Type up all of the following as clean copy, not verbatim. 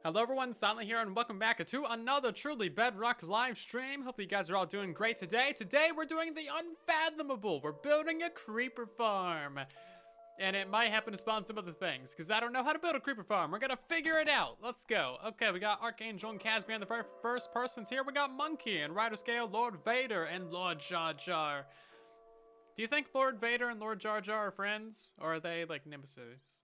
Hello everyone, Silent here, and welcome back to another truly Bedrock live stream. Hopefully you guys are all doing great today. Today we're doing the unfathomable. We're building a creeper farm. And it might happen to spawn some other things, because I don't know how to build a creeper farm. We're gonna figure it out. Let's go. Okay, we got Archangel and Casby, the very first persons here. We got Monkey and Rider Scale, Lord Vader, and Lord Jar Jar. Do you think Lord Vader and Lord Jar Jar are friends? Or are they like nemesis?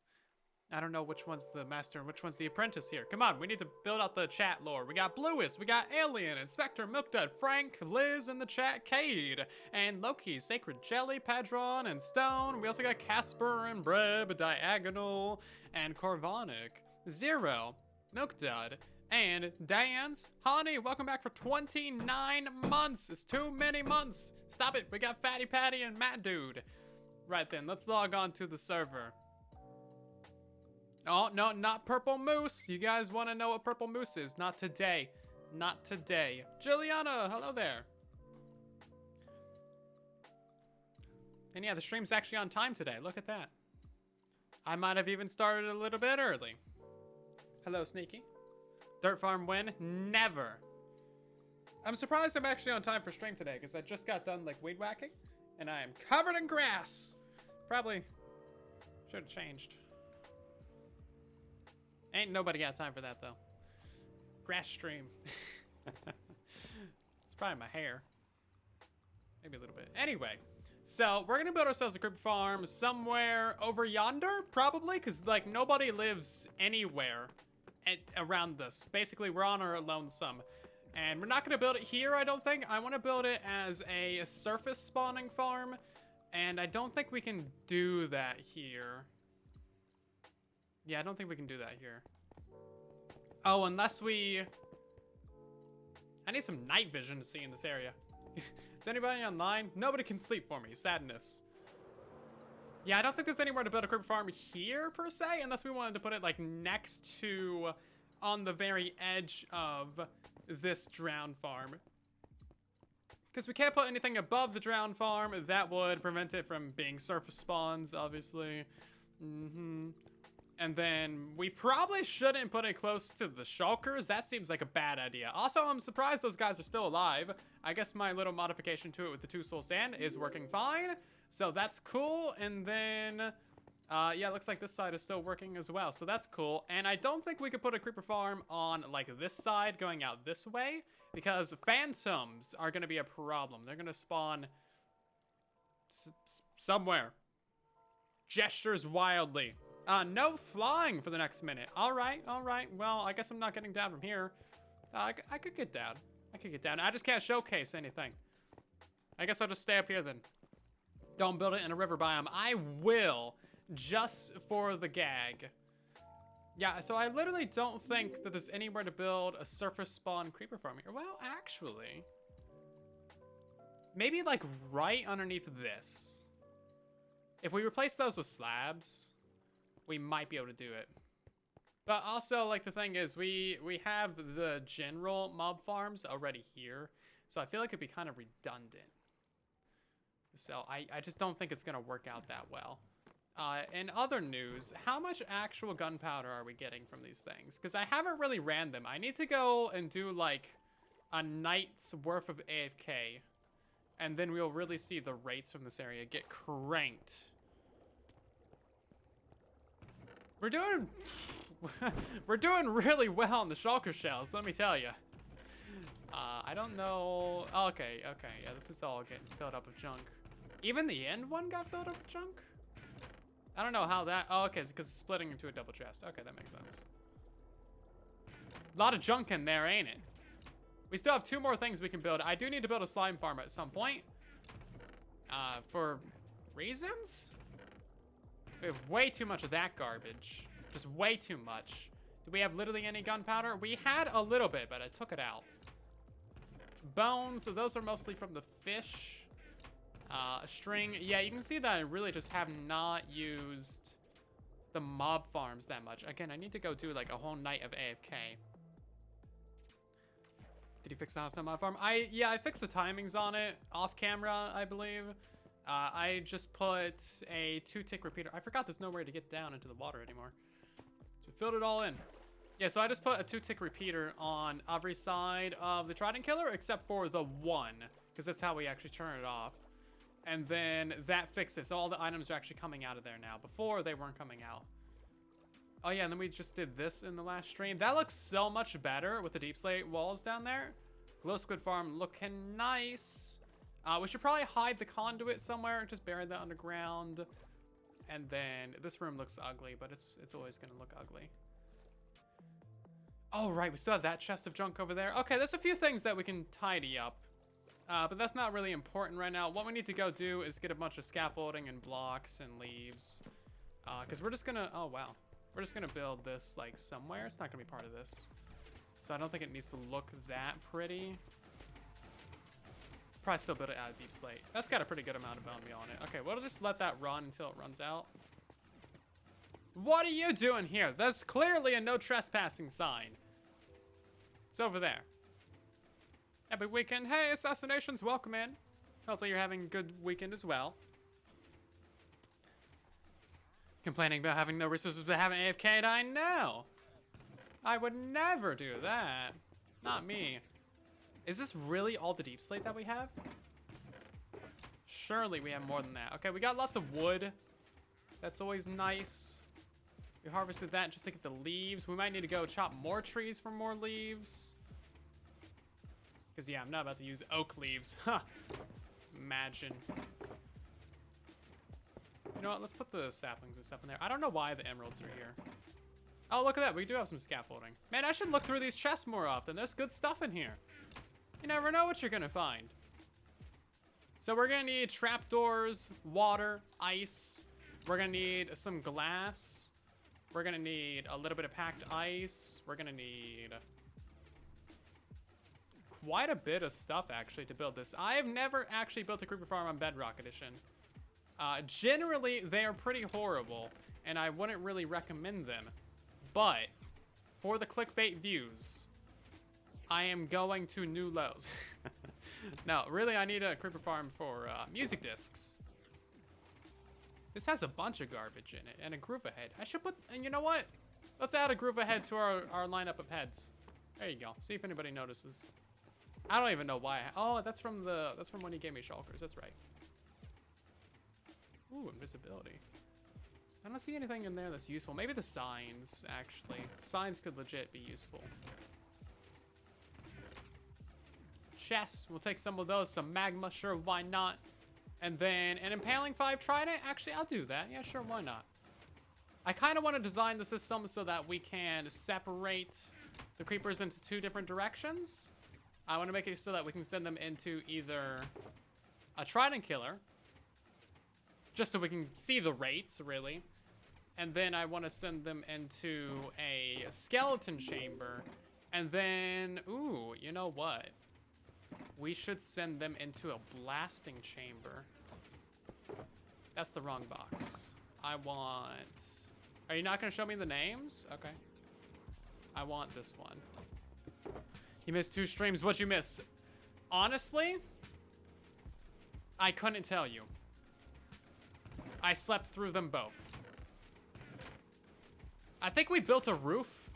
I don't know which one's the master and which one's the apprentice here. Come on, we need to build out the chat lore. We got Bluist, we got Alien, Inspector, Milkdud, Frank, Liz in the chat, Cade, and Loki, Sacred Jelly, Padron, and Stone. We also got Casper and Breb, Diagonal, and Corvonic, Zero, Milkdud, and Dan's Honey. Welcome back for 29 months. It's too many months. Stop it. We got Fatty Patty and Matt Dude. Right then, let's log on to the server. Oh, no, not Purple Moose. You guys want to know what Purple Moose is? Not today. Not today. Juliana, hello there. And yeah, the stream's actually on time today. Look at that. I might have even started a little bit early. Hello, Sneaky. Dirt farm win? Never. I'm surprised I'm actually on time for stream today because I just got done like weed whacking and I am covered in grass. Probably should have changed. Ain't nobody got time for that, though. Grass stream. It's probably my hair. Maybe a little bit. Anyway, so we're going to build ourselves a creeper farm somewhere over yonder, probably, because, like, nobody lives anywhere around this. Basically, we're on our lonesome. And we're not going to build it here, I don't think. I want to build it as a surface spawning farm. And I don't think we can do that here. Yeah, I don't think we can do that here. Oh, unless we... I need some night vision to see in this area. Is anybody online? Nobody can sleep for me. Sadness. Yeah, I don't think there's anywhere to build a creeper farm here, per se, unless we wanted to put it, like, next to... on the very edge of this drowned farm. Because we can't put anything above the drowned farm. That would prevent it from being surface spawns, obviously. And then we probably shouldn't put it close to the shulkers. That seems like a bad idea. Also, I'm surprised those guys are still alive. I guess my little modification to it with the 2 soul sand is working fine. So that's cool. And then, yeah, it looks like this side is still working as well. So that's cool. And I don't think we could put a creeper farm on, like, this side going out this way. Because phantoms are going to be a problem. They're going to spawn somewhere. Gestures wildly. No flying for the next minute. All right. Well, I guess I'm not getting down from here. I could get down. I just can't showcase anything. I guess I'll just stay up here then. Don't build it in a river biome. I will, just for the gag. Yeah, so I literally don't think that there's anywhere to build a surface spawn creeper farm here. Well, actually, maybe like right underneath this. If we replace those with slabs, we might be able to do it. But also, like, the thing is, we have the general mob farms already here. So I feel like it'd be kind of redundant. So I just don't think it's going to work out that well. In other news, how much actual gunpowder are we getting from these things? Because I haven't really ran them. I need to go and do, like, a night's worth of AFK. And then we'll really see the rates from this area get cranked. We're doing really well on the shulker shells, let me tell you. I don't know. Oh, okay, yeah, this is all getting filled up with junk. Even the end one got filled up with junk? I don't know how that. Oh, okay, it's because it's splitting into a double chest. Okay, that makes sense. A lot of junk in there, ain't it? We still have 2 more things we can build. I do need to build a slime farm at some point. For reasons? We have way too much of that garbage. Just way too much. Do we have literally any gunpowder? We had a little bit, but I took it out. Bones, so those are mostly from the fish. String, yeah, you can see that I really just have not used the mob farms that much. Again, I need to go do like a whole night of AFK. Did you fix the house on mob farm? Yeah, I fixed the timings on it off camera, I believe. I just put a 2-tick repeater. I forgot there's nowhere to get down into the water anymore. So we filled it all in. Yeah, so I just put a 2-tick repeater on every side of the Trident Killer except for the one, because that's how we actually turn it off. And then that fixes. So all the items are actually coming out of there now. Before, they weren't coming out. Oh yeah, and then we just did this in the last stream. That looks so much better with the deep slate walls down there. Glow Squid Farm looking nice. We should probably hide the conduit somewhere. Just bury that underground. And then this room looks ugly, but it's always going to look ugly. Oh, right. We still have that chest of junk over there. Okay, there's a few things that we can tidy up. But that's not really important right now. What we need to go do is get a bunch of scaffolding and blocks and leaves. Because we're just going to... Oh, wow. We're just going to build this, like, somewhere. It's not going to be part of this. So I don't think it needs to look that pretty. Probably still build it out of deep slate. That's got a pretty good amount of bounty on it. Okay, we'll just let that run until it runs out. What are you doing here? There's clearly a no trespassing sign. It's over there. Happy weekend. Hey, Assassinations, welcome in. Hopefully you're having a good weekend as well. Complaining about having no resources but having AFK'd, I know. I would never do that. Not me. Is this really all the deep slate that we have? Surely we have more than that. Okay, we got lots of wood. That's always nice. We harvested that just to get the leaves. We might need to go chop more trees for more leaves. Because, yeah, I'm not about to use oak leaves. Huh. Imagine. You know what? Let's put the saplings and stuff in there. I don't know why the emeralds are here. Oh, look at that. We do have some scaffolding. Man, I should look through these chests more often. There's good stuff in here. You never know what you're going to find. So we're going to need trapdoors, water, ice. We're going to need some glass. We're going to need a little bit of packed ice. We're going to need quite a bit of stuff, actually, to build this. I have never actually built a creeper farm on Bedrock Edition. Generally, they are pretty horrible, and I wouldn't really recommend them. But for the clickbait views, I am going to new lows. No, really, I need a creeper farm for music discs. This has a bunch of garbage in it and a groove ahead. I should put, and you know what? Let's add a groove ahead to our lineup of heads. There you go. See if anybody notices. I don't even know why. Oh, that's from when he gave me shulkers. That's right. Ooh, invisibility. I don't see anything in there that's useful. Maybe the signs, actually. Signs could legit be useful. Chests. We'll take some of those. Some magma. Sure, why not? And then an impaling 5 trident. Actually, I'll do that. Yeah, sure, why not? I kind of want to design the system so that we can separate the creepers into 2 different directions. I want to make it so that we can send them into either a trident killer, just so we can see the rates, really. And then I want to send them into a skeleton chamber. And then, ooh, you know what? We should send them into a blasting chamber. That's the wrong box. I want... Are you not going to show me the names? Okay. I want this one. You missed 2 streams. What'd you miss? Honestly, I couldn't tell you. I slept through them both. I think we built a roof.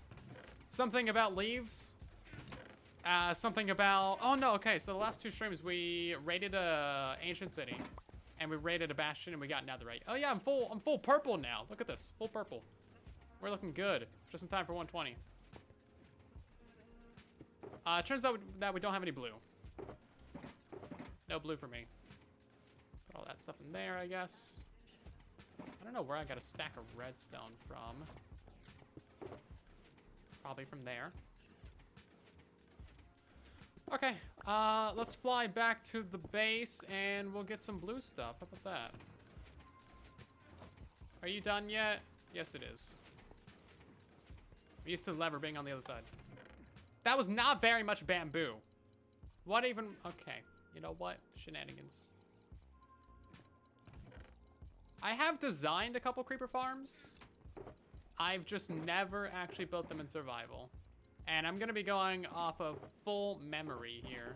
Something about leaves. Something about... Oh, no, okay. So the last 2 streams, we raided a ancient city. And we raided a bastion, and we got netherite. Oh, yeah, I'm full purple now. Look at this. Full purple. We're looking good. Just in time for 120. It turns out that we don't have any blue. No blue for me. Put all that stuff in there, I guess. I don't know where I got a stack of redstone from. Probably from there. Okay, let's fly back to the base and we'll get some blue stuff. How about that? Are you done yet? Yes, it is. I'm used to the lever being on the other side. That was not very much bamboo. What even? Okay, you know what? Shenanigans. I have designed a couple creeper farms. I've just never actually built them in survival. And I'm going to be going off of full memory here.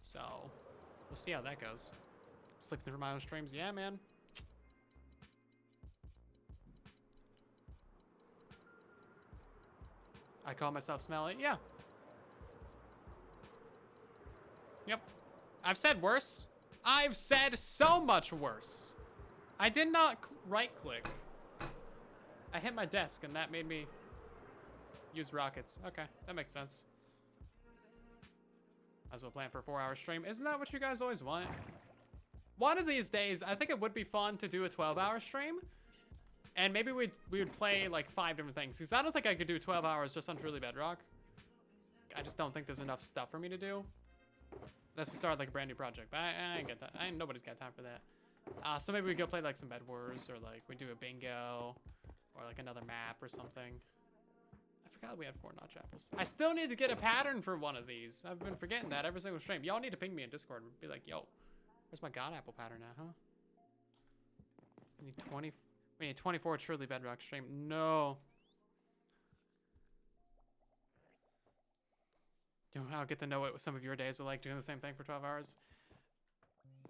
So, we'll see how that goes. Just looking through my own streams. Yeah, man. I call myself smelly. Yeah. Yep. I've said worse. I've said so much worse. I did not right click. I hit my desk and that made me use rockets. Okay, that makes sense. Might as well plan for a 4-hour stream. Isn't that what you guys always want? One of these days, I think it would be fun to do a 12-hour stream. And maybe we would play like 5 different things. Because I don't think I could do 12 hours just on Truly Bedrock. I just don't think there's enough stuff for me to do. Unless we start like a brand new project. But I ain't got that. Nobody's got time for that. So maybe we go play like some Bed Wars. Or like we do a bingo. Or like another map or something. I forgot we had 4 notch apples. I still need to get a pattern for one of these. I've been forgetting that every single stream. Y'all need to ping me in Discord and be like, yo, where's my god apple pattern at, huh? We need 24 Truly Bedrock stream. No. I'll get to know what some of your days are like doing the same thing for 12 hours.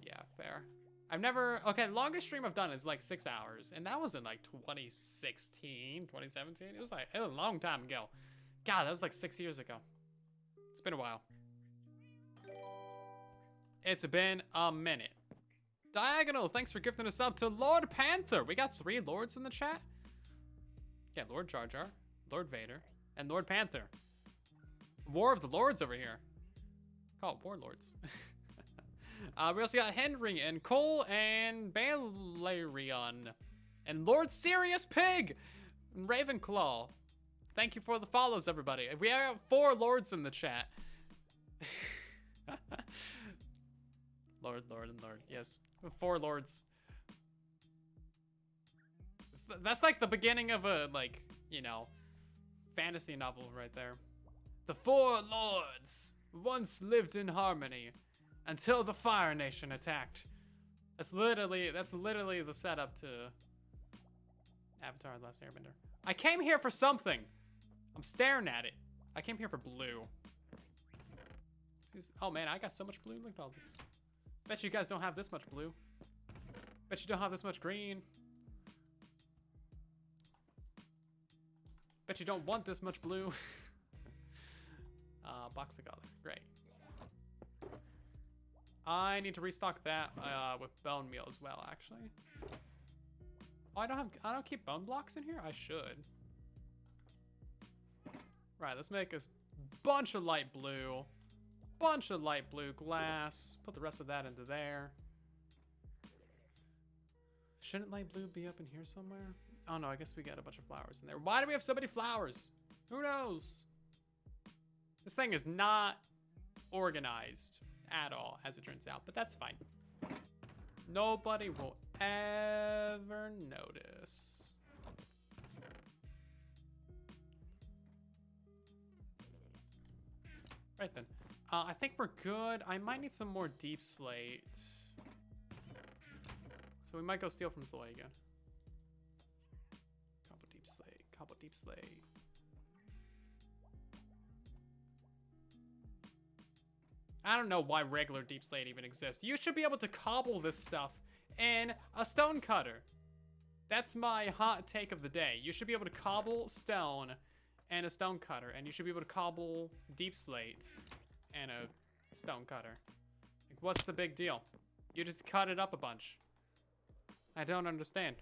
Yeah, fair. I've never... Okay, the longest stream I've done is like 6 hours. And that was in like 2016, 2017. It was a long time ago. God, that was like 6 years ago. It's been a while. It's been a minute. Diagonal, thanks for gifting us up to Lord Panther. We got 3 lords in the chat. Yeah, Lord Jar Jar, Lord Vader, and Lord Panther. War of the Lords over here. Call it Warlords. We also got Henry and Cole and Balerion. And Lord Sirius Pig and Ravenclaw. Thank you for the follows, everybody. We have 4 lords in the chat. Lord, and Lord. Yes. 4 lords. That's like the beginning of a, like, you know, fantasy novel right there. The 4 lords once lived in harmony until the Fire Nation attacked. That's literally the setup to Avatar: The Last Airbender. I came here for something. I'm staring at it. I came here for blue. Oh man, I got so much blue. Look at all this. Bet you guys don't have this much blue. Bet you don't have this much green. Bet you don't want this much blue. Box of garlic, great. I need to restock that with bone meal as well, actually. Oh, I don't keep bone blocks in here? I should. Right, let's make a bunch of light blue. Bunch of light blue glass. Put the rest of that into there. Shouldn't light blue be up in here somewhere? Oh no, I guess we got a bunch of flowers in there. Why do we have so many flowers? Who knows? This thing is not organized at all, as it turns out, but that's fine. Nobody will ever notice. Right then. I think we're good. I might need some more deep slate. So we might go steal from Zoe again. Couple deep slate. Couple deep slate. I don't know why regular deep slate even exists. You should be able to cobble this stuff in a stone cutter. That's my hot take of the day. You should be able to cobble stone and a stone cutter, and you should be able to cobble deep slate and a stone cutter. Like, what's the big deal? You just cut it up a bunch. I don't understand.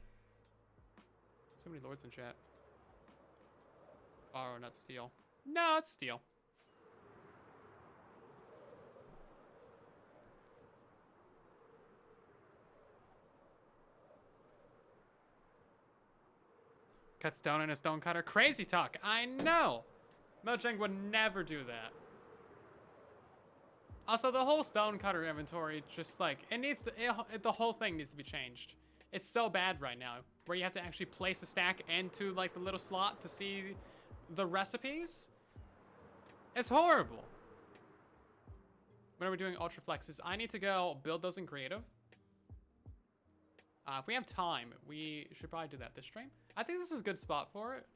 So many lords in chat. Borrow, not steal. No, it's steal. Cut stone in a stone cutter. Crazy talk. I know. Mojang would never do that. Also, the whole stone cutter inventory, just like, it needs to, the whole thing needs to be changed. It's so bad right now, where you have to actually place a stack into like the little slot to see the recipes. It's horrible. When are we doing ultra flexes? I need to go build those in creative. If we have time, we should probably do that this stream. I think this is a good spot for it.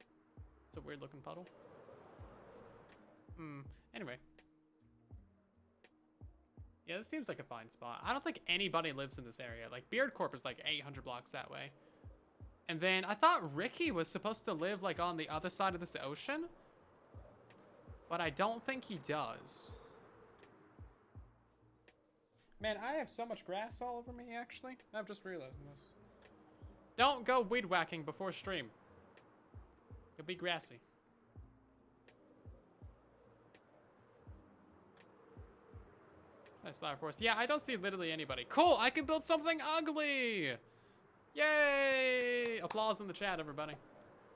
It's a weird looking puddle. Anyway. Yeah, this seems like a fine spot. I don't think anybody lives in this area. Like, Beard Corp is like 800 blocks that way. And then I thought Ricky was supposed to live like on the other side of this ocean. But I don't think he does. Man, I have so much grass all over me, actually. I'm just realizing this. Don't go weed whacking before stream. You'll be grassy. It's a nice flower forest. Yeah, I don't see literally anybody. Cool, I can build something ugly! Yay! Applause in the chat, everybody.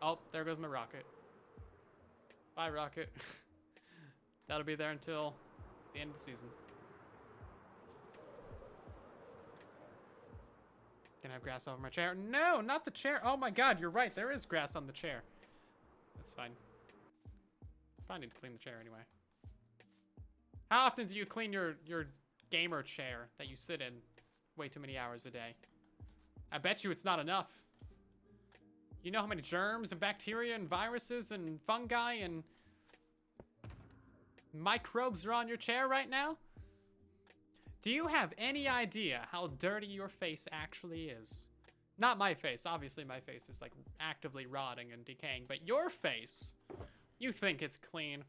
Oh, there goes my rocket. Bye, rocket. That'll be there until the end of the season. Can I have grass over my chair? No, not the chair. Oh my god, you're right. There is grass on the chair. That's fine. Probably need to clean the chair anyway. How often do you clean your gamer chair that you sit in way too many hours a day? I bet you it's not enough. You know how many germs and bacteria and viruses and fungi and microbes are on your chair right now? Do you have any idea how dirty your face actually is? Not my face. Obviously, my face is like actively rotting and decaying, but your face, you think it's clean.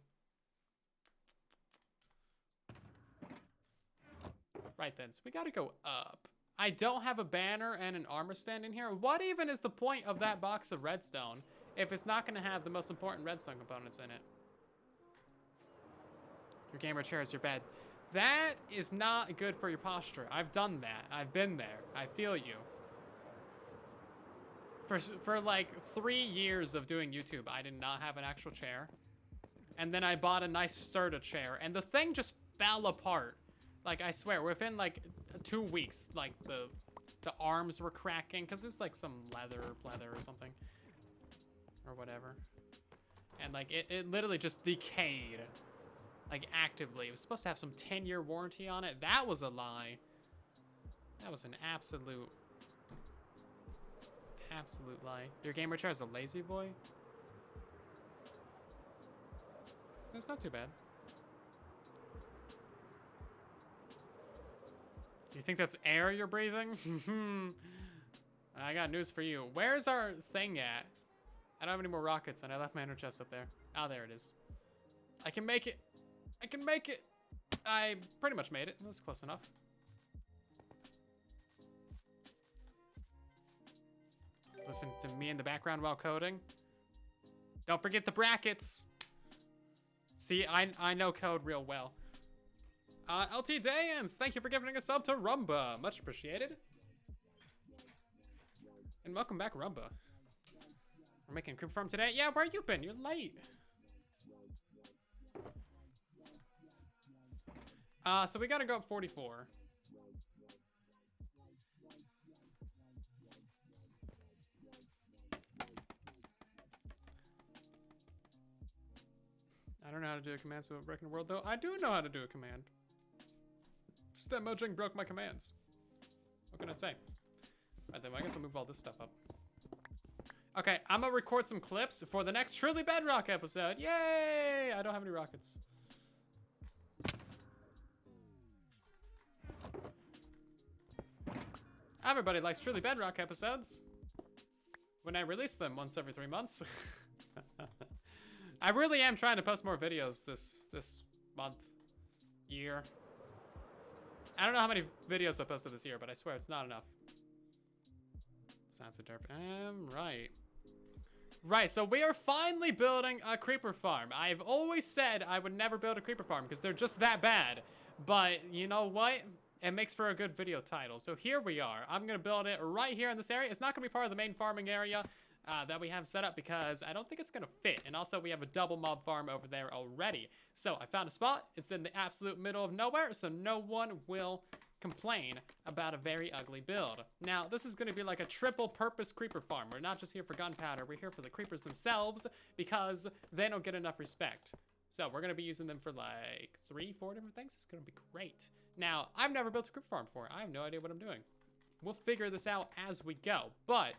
Right then, so we gotta go up. I don't have a banner and an armor stand in here. What even is the point of that box of redstone if it's not gonna have the most important redstone components in it? Your gamer chair is your bed. That is not good for your posture. I've done that. I've been there. I feel you. For like 3 years of doing YouTube, I did not have an actual chair. And then I bought a nice Serta chair, and the thing just fell apart. Like, I swear, within like 2 weeks, like the arms were cracking, because it was like some leather or something. Or whatever. And like, it literally just decayed. Like, actively. It was supposed to have some 10-year warranty on it. That was a lie. That was an absolute lie. Your gamer chair is a lazy boy? It's not too bad. Do you think that's air you're breathing? I got news for you. Where's our thing at? I don't have any more rockets, and I left my ender chest up there. Oh, there it is. I can make it. I can make it. I pretty much made it. That was close enough. Listen to me in the background while coding. Don't forget the brackets. See, I know code real well. LT Dance, thank you for giving a sub to Rumba. Much appreciated. And welcome back, Rumba. We're making a creep farm today. Yeah, where you been? You're late. So we gotta go up 44. I don't know how to do a command without breaking the world, though. I do know how to do a command. Just that Mojang broke my commands. What can I say? Alright then, I guess we'll move all this stuff up. Okay, I'm gonna record some clips for the next Truly Bedrock episode. Yay! I don't have any rockets. Everybody likes Truly Bedrock episodes. When I release them once every 3 months. I really am trying to post more videos this month, year. I don't know how many videos I posted this year, but I swear it's not enough. Sounds a derp. Right. Right, so we are finally building a creeper farm. I've always said I would never build a creeper farm because they're just that bad. But you know what? It makes for a good video title. So here we are. I'm going to build it right here in this area. It's not going to be part of the main farming area that we have set up because I don't think it's going to fit. And also we have a double mob farm over there already. So I found a spot. It's in the absolute middle of nowhere, so no one will complain about a very ugly build. Now, this is going to be like a triple purpose creeper farm. We're not just here for gunpowder. We're here for the creepers themselves because they don't get enough respect. So we're going to be using them for like 3-4 different things. It's going to be great. Now, I've never built a creeper farm before. I have no idea what I'm doing. We'll figure this out as we go, but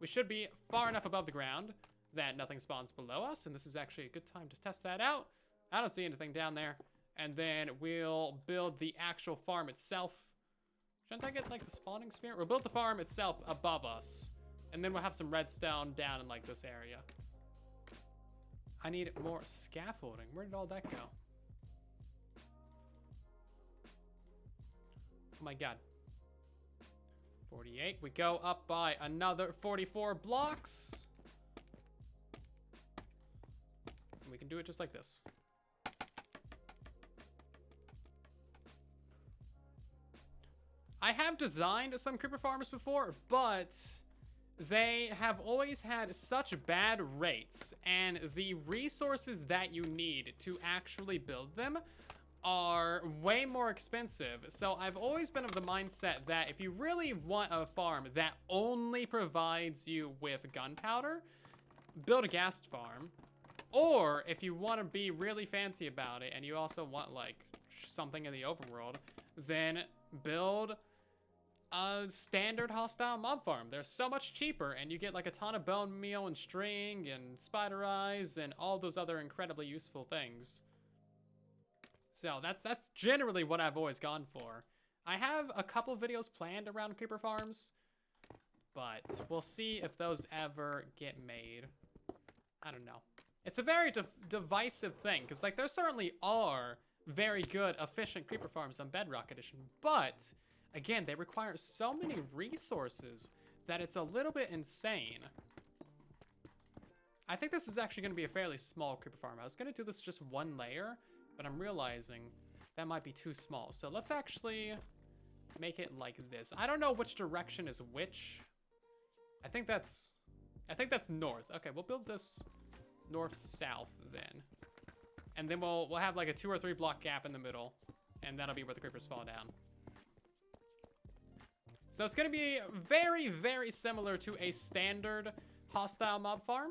we should be far enough above the ground that nothing spawns below us, and this is actually a good time to test that out. I don't see anything down there. And then we'll build the actual farm itself. Shouldn't I get like the spawning sphere? We'll build the farm itself above us. And then we'll have some redstone down in like this area. I need more scaffolding. Where did all that go? Oh my god. 48. We go up by another 44 blocks. And we can do it just like this. I have designed some creeper farms before, but they have always had such bad rates, and the resources that you need to actually build them are way more expensive. So I've always been of the mindset that if you really want a farm that only provides you with gunpowder, build a gas farm. Or if you want to be really fancy about it and you also want like something in the overworld, then build a standard hostile mob farm. They're so much cheaper and you get like a ton of bone meal and string and spider eyes and all those other incredibly useful things. So that's generally what I've always gone for. I have a couple videos planned around creeper farms, but we'll see if those ever get made. I don't know. It's a very divisive thing, because like there certainly are very good, efficient creeper farms on Bedrock Edition, but again, they require so many resources that it's a little bit insane. I think this is actually going to be a fairly small creeper farm. I was going to do this just one layer, but I'm realizing that might be too small. So let's actually make it like this. I don't know which direction is which. I think that's north. Okay, we'll build this north-south then. And then we'll have like a 2 or 3 block gap in the middle, and that'll be where the creepers fall down. So it's going to be very, very similar to a standard hostile mob farm,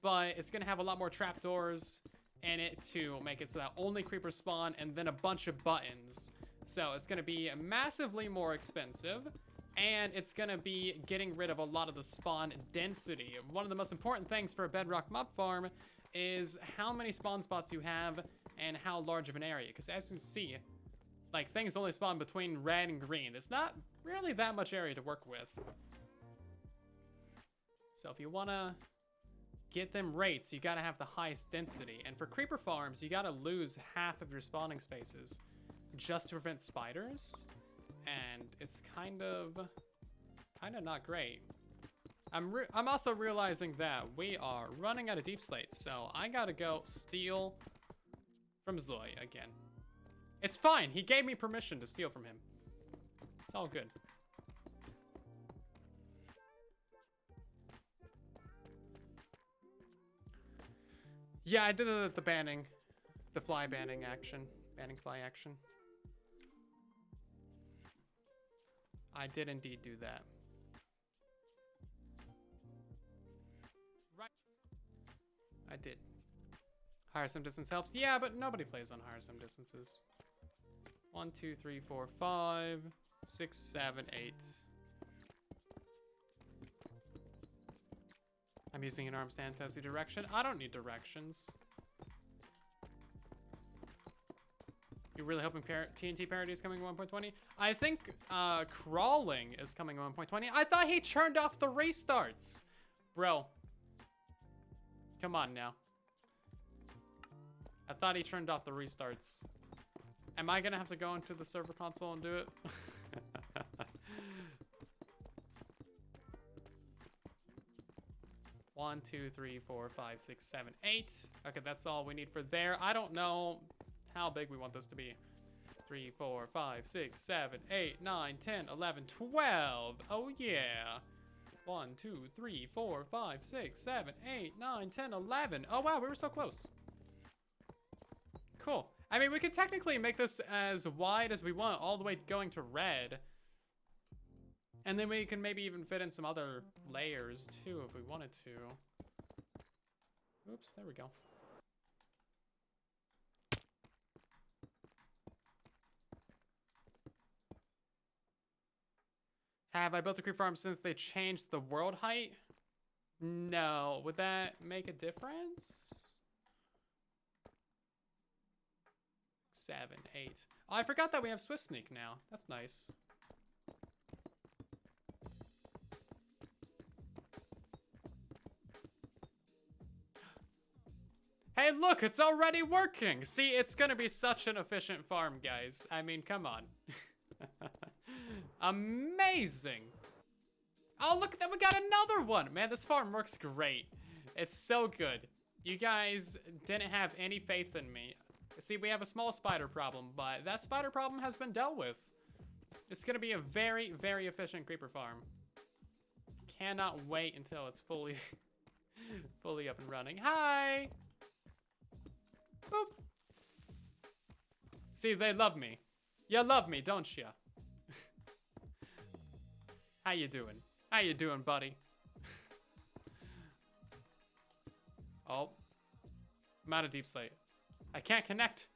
but it's going to have a lot more trapdoors in it to make it so that only creepers spawn, and then a bunch of buttons. So it's going to be massively more expensive, and it's going to be getting rid of a lot of the spawn density. One of the most important things for a Bedrock mob farm is how many spawn spots you have and how large of an area, because as you see, like things only spawn between red and green. It's not really that much area to work with. So if you want to get them rates, you gotta have the highest density. And for creeper farms, you gotta lose half of your spawning spaces just to prevent spiders. And it's kind of not great. I'm also realizing that we are running out of deep slates, so I gotta go steal from Zoe again. It's fine, he gave me permission to steal from him. It's all good. Yeah, I did the banning. The fly banning action. Banning fly action. I did indeed do that. Right. I did. Higher sim distance helps. Yeah, but nobody plays on higher sim distances. 1, 2, 3, 4, 5, 6, 7, 8. I'm using an arm stand to see direction. I don't need directions. You're really hoping TNT parody is coming in 1.20? I think crawling is coming in 1.20. I thought he turned off the restarts. Bro. Come on now. I thought he turned off the restarts. Am I gonna have to go into the server console and do it? 1, 2, 3, 4, 5, 6, 7, 8. Okay, that's all we need for there. I don't know how big we want this to be. 3, 4, 5, 6, 7, 8, 9, 10, 11, 12. Oh yeah. 1, 2, 3, 4, 5, 6, 7, 8, 9, 10, 11. Oh wow, we were so close. Cool. I mean, we could technically make this as wide as we want, all the way going to red. And then we can maybe even fit in some other layers too if we wanted to. Oops, there we go. Have I built a creep farm since they changed the world height? No. Would that make a difference? 7, 8. Oh, I forgot that we have Swift Sneak now. That's nice. Hey, look, it's already working. See, it's gonna be such an efficient farm, guys. I mean, come on. Amazing. Oh, look, then we got another one. Man, this farm works great. It's so good. You guys didn't have any faith in me. See, we have a small spider problem, but that spider problem has been dealt with. It's gonna be a very, very efficient creeper farm. Cannot wait until it's fully, fully up and running. Hi! Boop. See, they love me. You love me, don't you? How you doing? How you doing, buddy? Oh. I'm out of deep slate. I can't connect.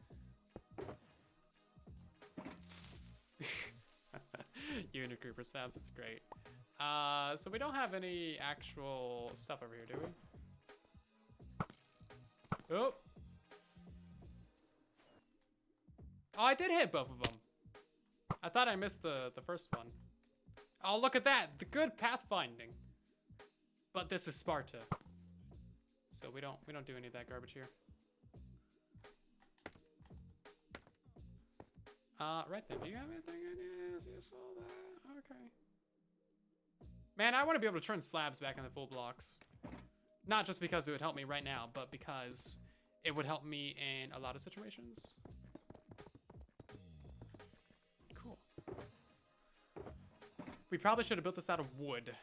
You and your creeper sounds, it's great. So we don't have any actual stuff over here, do we? Oh. Oh, I did hit both of them. I thought I missed the first one. Oh, look at that. The good pathfinding. But this is Sparta. So we don't do any of that garbage here. Right then. Do you have anything ideas? Yes, all that. Okay. Man, I want to be able to turn slabs back into full blocks. Not just because it would help me right now, but because it would help me in a lot of situations. Cool. We probably should have built this out of wood.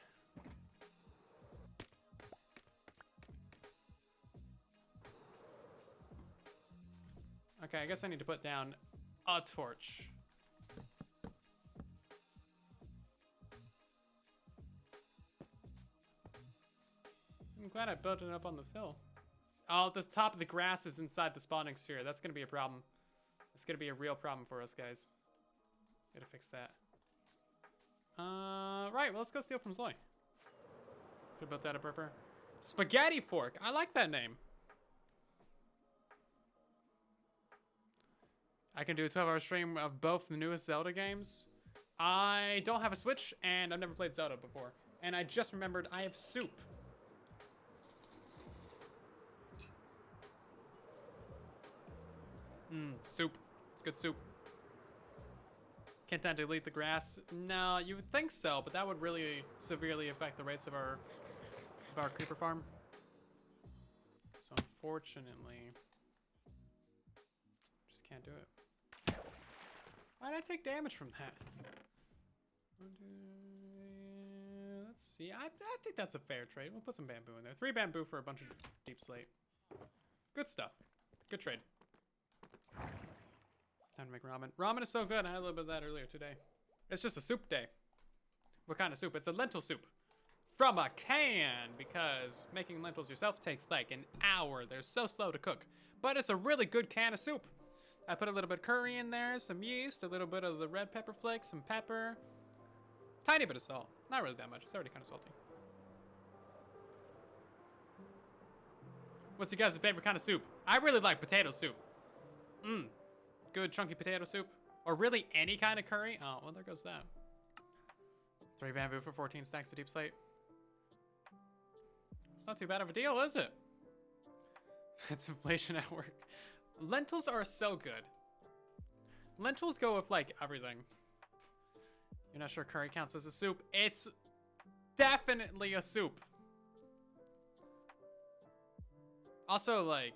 Okay, I guess I need to put down a torch. I'm glad I built it up on this hill. Oh, the top of the grass is inside the spawning sphere. That's gonna be a problem. It's gonna be a real problem for us, guys. Gotta fix that. Right, well, let's go steal from Zoe. Should have built that up, Ripper. Spaghetti Fork. I like that name. I can do a 12-hour stream of both the newest Zelda games. I don't have a Switch, and I've never played Zelda before. And I just remembered I have soup. Soup. Good soup. Can't that delete the grass? No, you would think so, but that would really severely affect the rates of our creeper farm. So unfortunately, just can't do it. Why did I take damage from that? Let's see. I think that's a fair trade. We'll put some bamboo in there. 3 bamboo for a bunch of deep slate. Good stuff. Good trade. Time to make ramen. Ramen is so good. I had a little bit of that earlier today. It's just a soup day. What kind of soup? It's a lentil soup. From a can, because making lentils yourself takes like an hour. They're so slow to cook. But it's a really good can of soup. I put a little bit of curry in there, some yeast, a little bit of the red pepper flakes, some pepper. Tiny bit of salt. Not really that much. It's already kind of salty. What's your guys' favorite kind of soup? I really like potato soup. Good chunky potato soup. Or really any kind of curry. Oh, well, there goes that. 3 bamboo for 14 stacks of deep slate. It's not too bad of a deal, is it? It's inflation at work. Lentils are so good. Lentils go with, like, everything. You're not sure curry counts as a soup? It's definitely a soup. Also, like,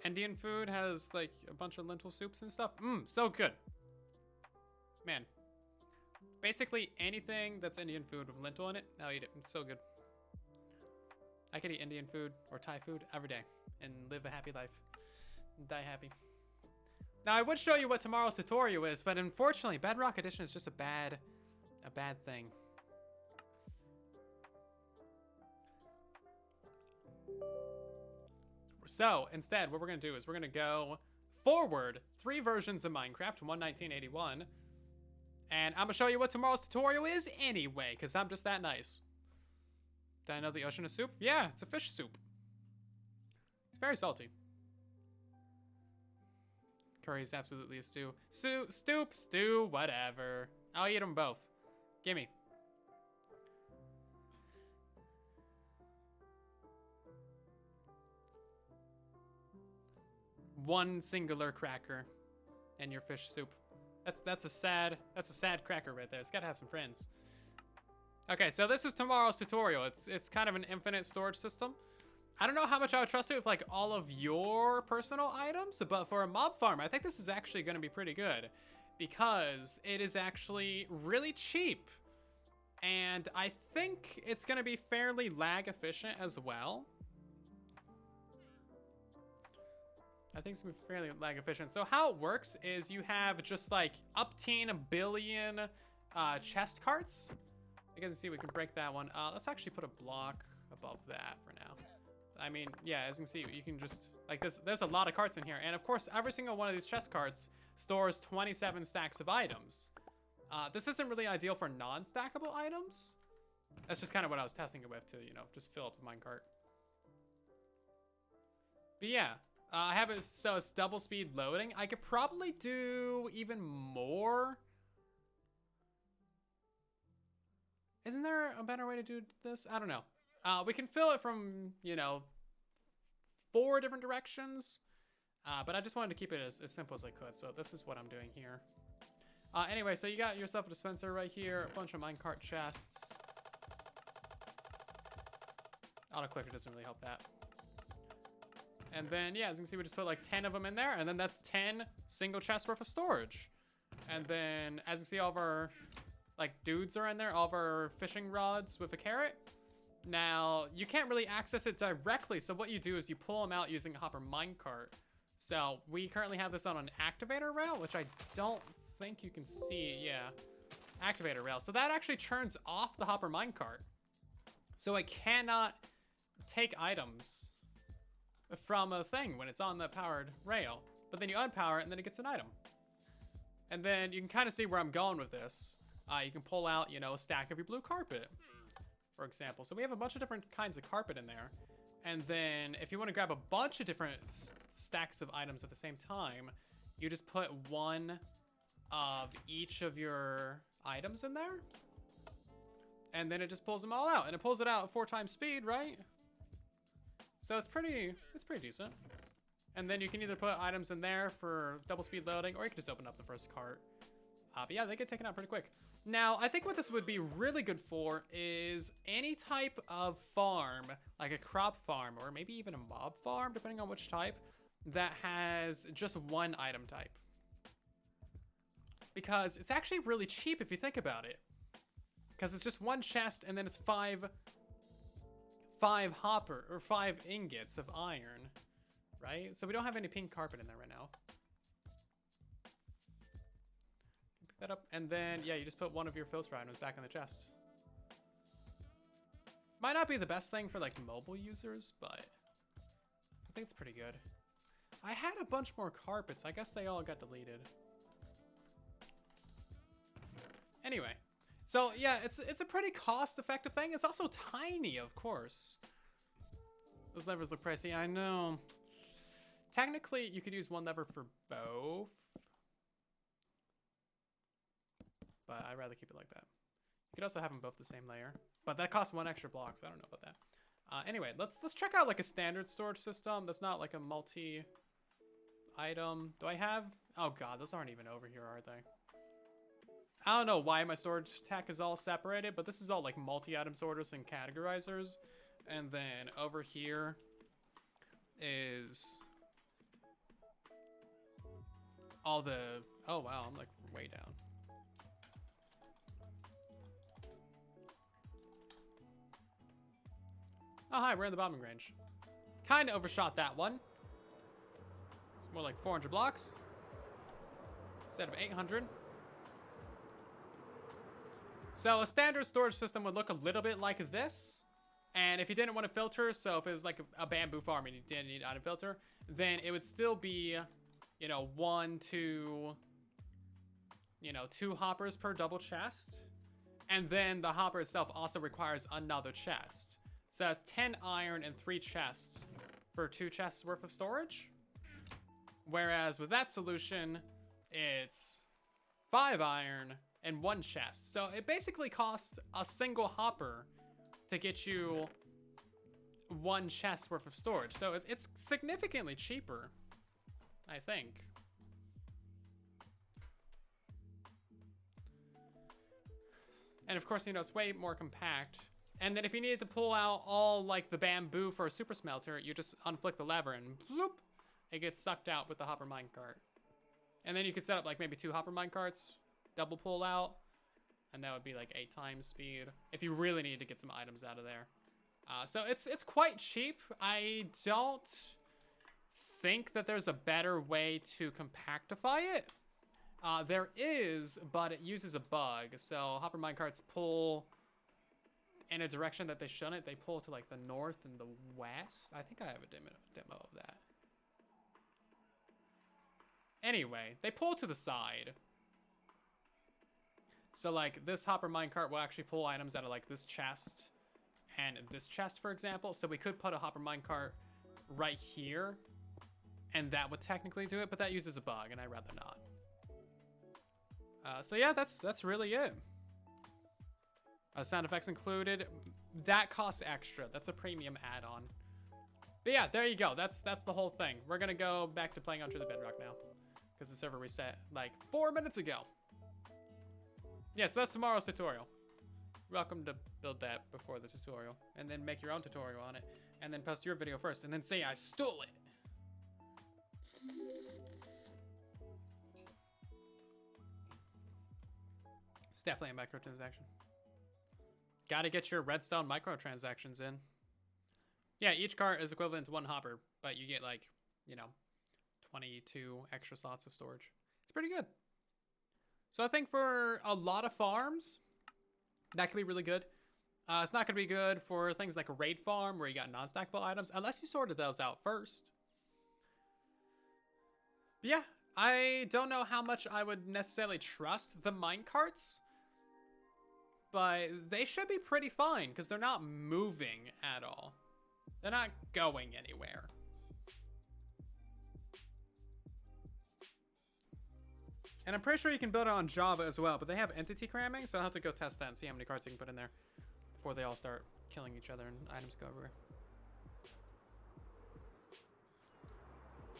Indian food has, like, a bunch of lentil soups and stuff. So good. Man. Basically, anything that's Indian food with lentil in it, I'll eat it. It's so good. I could eat Indian food or Thai food every day and live a happy life. And die happy. Now, I would show you what tomorrow's tutorial is, but unfortunately, Bedrock Edition is just a bad thing. So, instead, what we're going to do is we're going to go forward 3 versions of Minecraft, 1.1981. And I'm going to show you what tomorrow's tutorial is anyway, because I'm just that nice. Did I know the ocean is soup? Yeah, it's a fish soup. It's very salty. Curry is absolutely a stew. Stew, whatever. I'll eat them both. Gimme. one singular cracker in your fish soup. That's a sad cracker right there. It's gotta have some friends. Okay, so this is tomorrow's tutorial. It's kind of an infinite storage system. I don't know how much I would trust it with like all of your personal items, but for a mob farm, I think this is actually gonna be pretty good because it is actually really cheap. And I think it's gonna be fairly lag efficient as well. I think it's gonna be fairly lag efficient. So how it works is you have just like up to a billion chest carts. You guys can see we can break that one. Let's actually put a block above that for now. I mean, yeah, as you can see, you can just like this. There's a lot of carts in here, and of course, every single one of these chest carts stores 27 stacks of items. This isn't really ideal for non-stackable items. That's just kind of what I was testing it with to, you know, just fill up the minecart. But yeah. I have it so it's double speed loading. I could probably do even more. Isn't there a better way to do this? I don't know. We can fill it from, you know, 4 different directions. But I just wanted to keep it as simple as I could. So this is what I'm doing here. Anyway, so you got yourself a dispenser right here. A bunch of minecart chests. Auto-clicker doesn't really help that. And then, yeah, as you can see, we just put like 10 of them in there. And then that's 10 single chests worth of storage. And then, as you can see, all of our, like, dudes are in there. All of our fishing rods with a carrot. Now, you can't really access it directly. So what you do is you pull them out using a hopper minecart. So we currently have this on an activator rail, which I don't think you can see. Yeah, activator rail. So that actually turns off the hopper minecart. So it cannot take items from a thing when it's on the powered rail, but then you unpower it and then it gets an item. And then you can kind of see where I'm going with this. You can pull out, you know, a stack of your blue carpet, for example. So we have a bunch of different kinds of carpet in there. And then if you want to grab a bunch of different stacks of items at the same time, you just put one of each of your items in there. And then it just pulls them all out. And it pulls it out at 4 times speed, right? So it's pretty decent. And then you can either put items in there for double speed loading, or you can just open up the first cart. But yeah, they get taken out pretty quick. Now, I think what this would be really good for is any type of farm, like a crop farm, or maybe even a mob farm, depending on which type, that has just one item type. Because it's actually really cheap if you think about it. Because it's just one chest, and then it's 5 ingots of iron, right? So we don't have any pink carpet in there right now. Pick that up, and then yeah, you just put one of your filter items back in the chest. Might not be the best thing for like mobile users, but I think it's pretty good. I had a bunch more carpets. I guess they all got deleted. Anyway. So yeah, it's a pretty cost-effective thing. It's also tiny, of course. Those levers look pricey, I know. Technically, you could use one lever for both. But I'd rather keep it like that. You could also have them both the same layer. But that costs 1 extra block, so I don't know about that. Anyway, let's check out like a standard storage system that's not like a multi-item. Do I have... Oh god, those aren't even over here, are they? I don't know why my storage tech is all separated, but this is all like multi-item sorters and categorizers. And then over here is all the... Oh wow, I'm like way down. Oh hi, we're in the bombing range. Kind of overshot that one. It's more like 400 blocks instead of 800. So a standard storage system would look a little bit like this. And if you didn't want to filter, so if it was like a bamboo farm and you didn't need item filter, then it would still be, you know, 1 to, you know, 2 hoppers per double chest. And then the hopper itself also requires another chest. So that's 10 iron and 3 chests for 2 chests worth of storage. Whereas with that solution, it's 5 iron and 1 chest. So it basically costs a single hopper to get you 1 chest worth of storage. So it's significantly cheaper. I think. And of course, you know, it's way more compact. And then if you needed to pull out all, like, the bamboo for a super smelter, you just unflick the lever and bloop, it gets sucked out with the hopper minecart. And then you could set up, like, maybe 2 hopper minecarts, double pull out, and that would be, like, 8 times speed, if you really need to get some items out of there. So it's quite cheap. I don't think that there's a better way to compactify it. There is, but it uses a bug. So hopper minecarts pull in a direction that they shouldn't. They pull to like the north and the west. I think I have a demo of that. Anyway, they pull to the side. So like this hopper minecart will actually pull items out of like this chest and this chest, for example. So we could put a hopper minecart right here, and that would technically do it, but that uses a bug, and I'd rather not. So yeah, that's really it. Sound effects included. That costs extra. That's a premium add-on. But yeah, there you go. That's the whole thing. We're gonna go back to playing on Truly Bedrock now, because the server reset like 4 minutes ago. Yeah, so that's tomorrow's tutorial. You're welcome to build that before the tutorial, and then make your own tutorial on it, and then post your video first, and then say I stole it. It's definitely a microtransaction. Gotta get your redstone microtransactions in. Yeah, each cart is equivalent to 1 hopper, but you get like, you know, 22 extra slots of storage. It's pretty good. So I think for a lot of farms, that could be really good. It's not gonna be good for things like a raid farm where you got non-stackable items, unless you sorted those out first. But yeah, I don't know how much I would necessarily trust the minecarts, but they should be pretty fine because they're not moving at all. They're not going anywhere. And I'm pretty sure you can build it on Java as well, but they have entity cramming, so I'll have to go test that and see how many cards you can put in there before they all start killing each other and items go everywhere.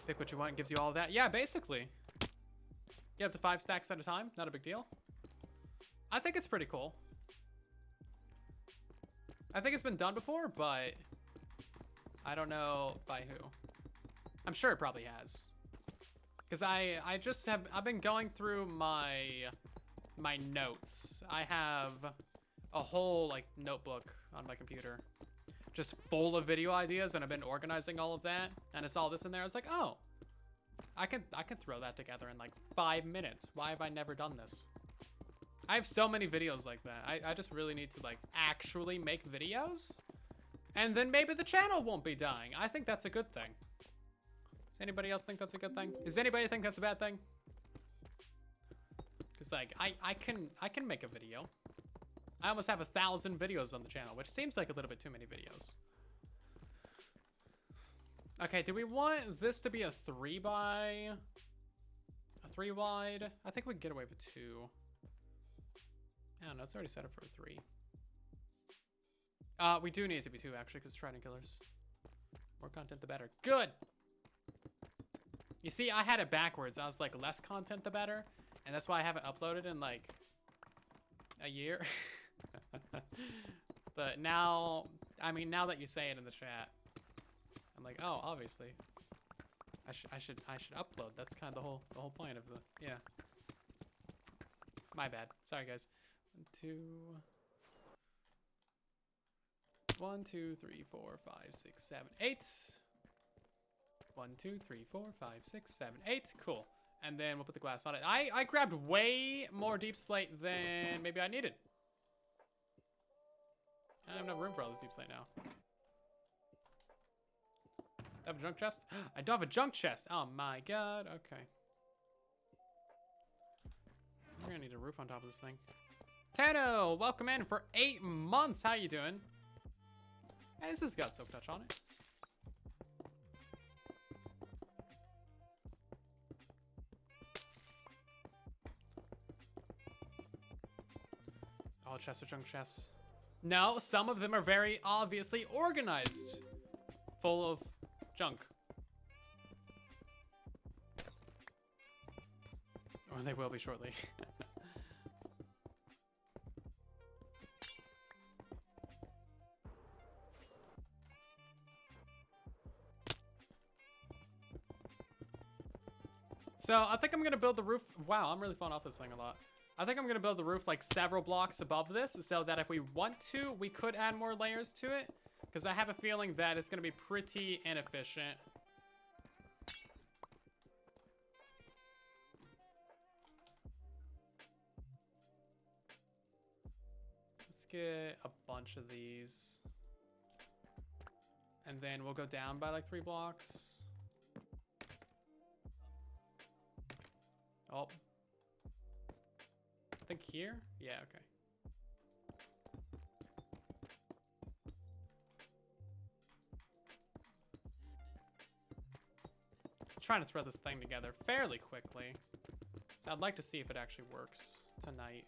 Pick what you want, gives you all of that. Yeah, basically. Get up to 5 stacks at a time, not a big deal. I think it's pretty cool. I think it's been done before, but I don't know by who. I'm sure it probably has. Because I've been going through my notes. I have a whole like notebook on my computer just full of video ideas, and I've been organizing all of that, and I saw this in there. I was like, oh, I can throw that together in like 5 minutes. Why have I never done this? I have so many videos like that. I just really need to like actually make videos, and then maybe the channel won't be dying. I think that's a good thing. Does anybody else think that's a good thing? Does anybody think that's a bad thing? Because like I can make a video. I almost have 1,000 videos on the channel, which seems like a little bit too many videos. Okay, do we want this to be a 3 wide? I think we can get away with 2. I don't know, it's already set up for a 3. We do need it to be 2 actually, because Trident Killers. More content the better. Good! You see, I had it backwards. I was like, less content the better. And that's why I haven't uploaded in like a year. But now, I mean, now that you say it in the chat, I'm like, oh, obviously, I should upload. That's kind of the whole point of the, yeah. My bad. Sorry, guys. 1, 2, 3, 4, 5, 6, 7, 8. 1, 2, 3, 4, 5, 6, 7, 8. Cool. And then we'll put the glass on it. I grabbed way more deep slate than maybe I needed. I have no room for all this deep slate now. Do I have a junk chest? I don't have a junk chest. Oh my god. Okay. We're gonna need a roof on top of this thing. Tano, welcome in for 8 months. How you doing? Hey, this has got Silk Touch on it. All chests are junk chests. No, some of them are very obviously organized. Full of junk. Or they will be shortly. So I think I'm gonna build the roof. Wow, I'm really falling off this thing a lot. I think I'm gonna build the roof like several blocks above this so that if we want to, we could add more layers to it. Because I have a feeling that it's gonna be pretty inefficient. Let's get a bunch of these. And then we'll go down by like 3 blocks. Oh. I think here? Yeah, okay. Trying to throw this thing together fairly quickly. So I'd like to see if it actually works tonight.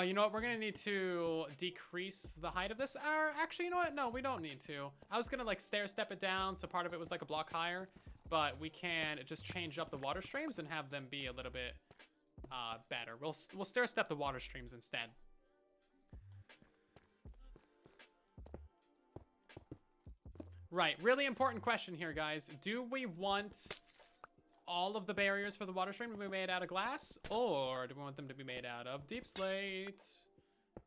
You know what? We're gonna need to decrease the height of this. Or actually, you know what? No, we don't need to. I was gonna like stair step it down so part of it was like a block higher, but we can just change up the water streams and have them be a little bit better. We'll stair step the water streams instead. Right, really important question here, guys. Do we want all of the barriers for the water stream to be made out of glass, or do we want them to be made out of deep slate?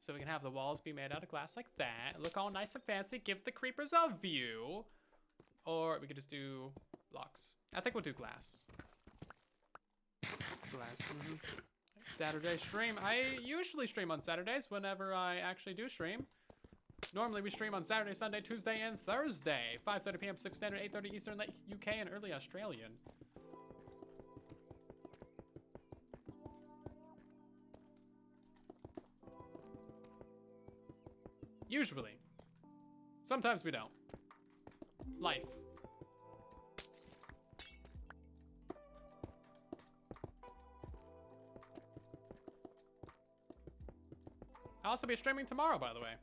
So we can have the walls be made out of glass like that. Look all nice and fancy, give the creepers a view. Or we could just do blocks. I think we'll do glass. Glass. Saturday stream. I usually stream on Saturdays whenever I actually do stream. Normally we stream on Saturday, Sunday, Tuesday, and Thursday. 5:30 p.m. Pacific Standard, 8:30 Eastern, late UK, and early Australian. Usually. Sometimes we don't. Life. I'll also be streaming tomorrow, by the way.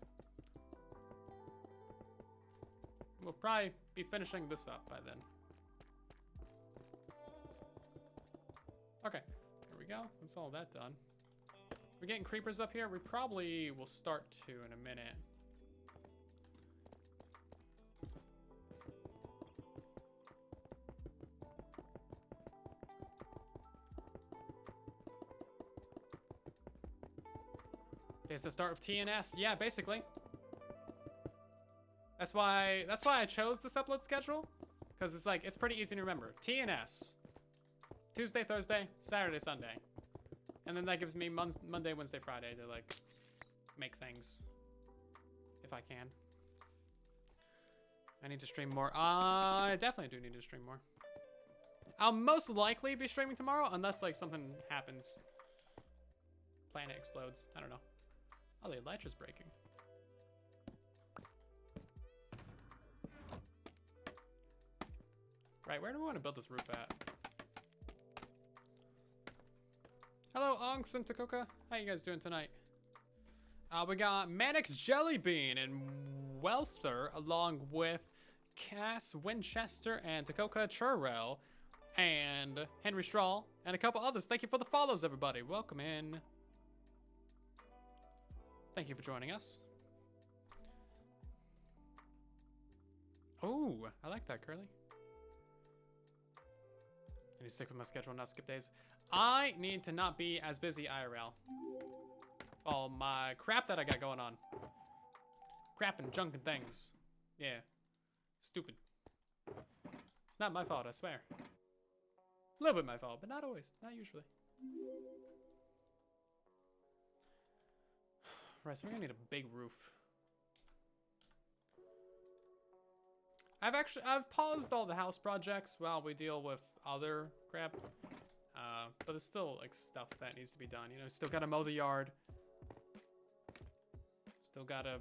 We'll probably be finishing this up by then. Okay, there we go. That's all that done. We're getting creepers up here. We probably will start to in a minute. It's the start of TNS. Yeah, basically. That's why I chose this upload schedule, because it's like it's pretty easy to remember. TNS. Tuesday, Thursday, Saturday, Sunday. And then that gives me Monday, Wednesday, Friday to like make things if I can. I need to stream more. I definitely do need to stream more. I'll most likely be streaming tomorrow unless like something happens. Planet explodes. I don't know. Oh, the elytra's breaking. Right, where do we want to build this roof at? Hello, Unks and Takoka. How you guys doing tonight? We got Manic Jellybean and Welther, along with Cass Winchester and Takoka Churrell and Henry Strahl and a couple others. Thank you for the follows, everybody. Welcome in. Thank you for joining us. Oh, I like that, Curly. I need to stick with my schedule and not skip days. I need to not be as busy IRL. All my crap that I got going on. Crap and junk and things. Yeah. Stupid. It's not my fault, I swear. A little bit my fault, but not always. Not usually. Right, so we're gonna need a big roof. I've paused all the house projects while we deal with other crap. But there's still like stuff that needs to be done. You know, still gotta mow the yard. Still gotta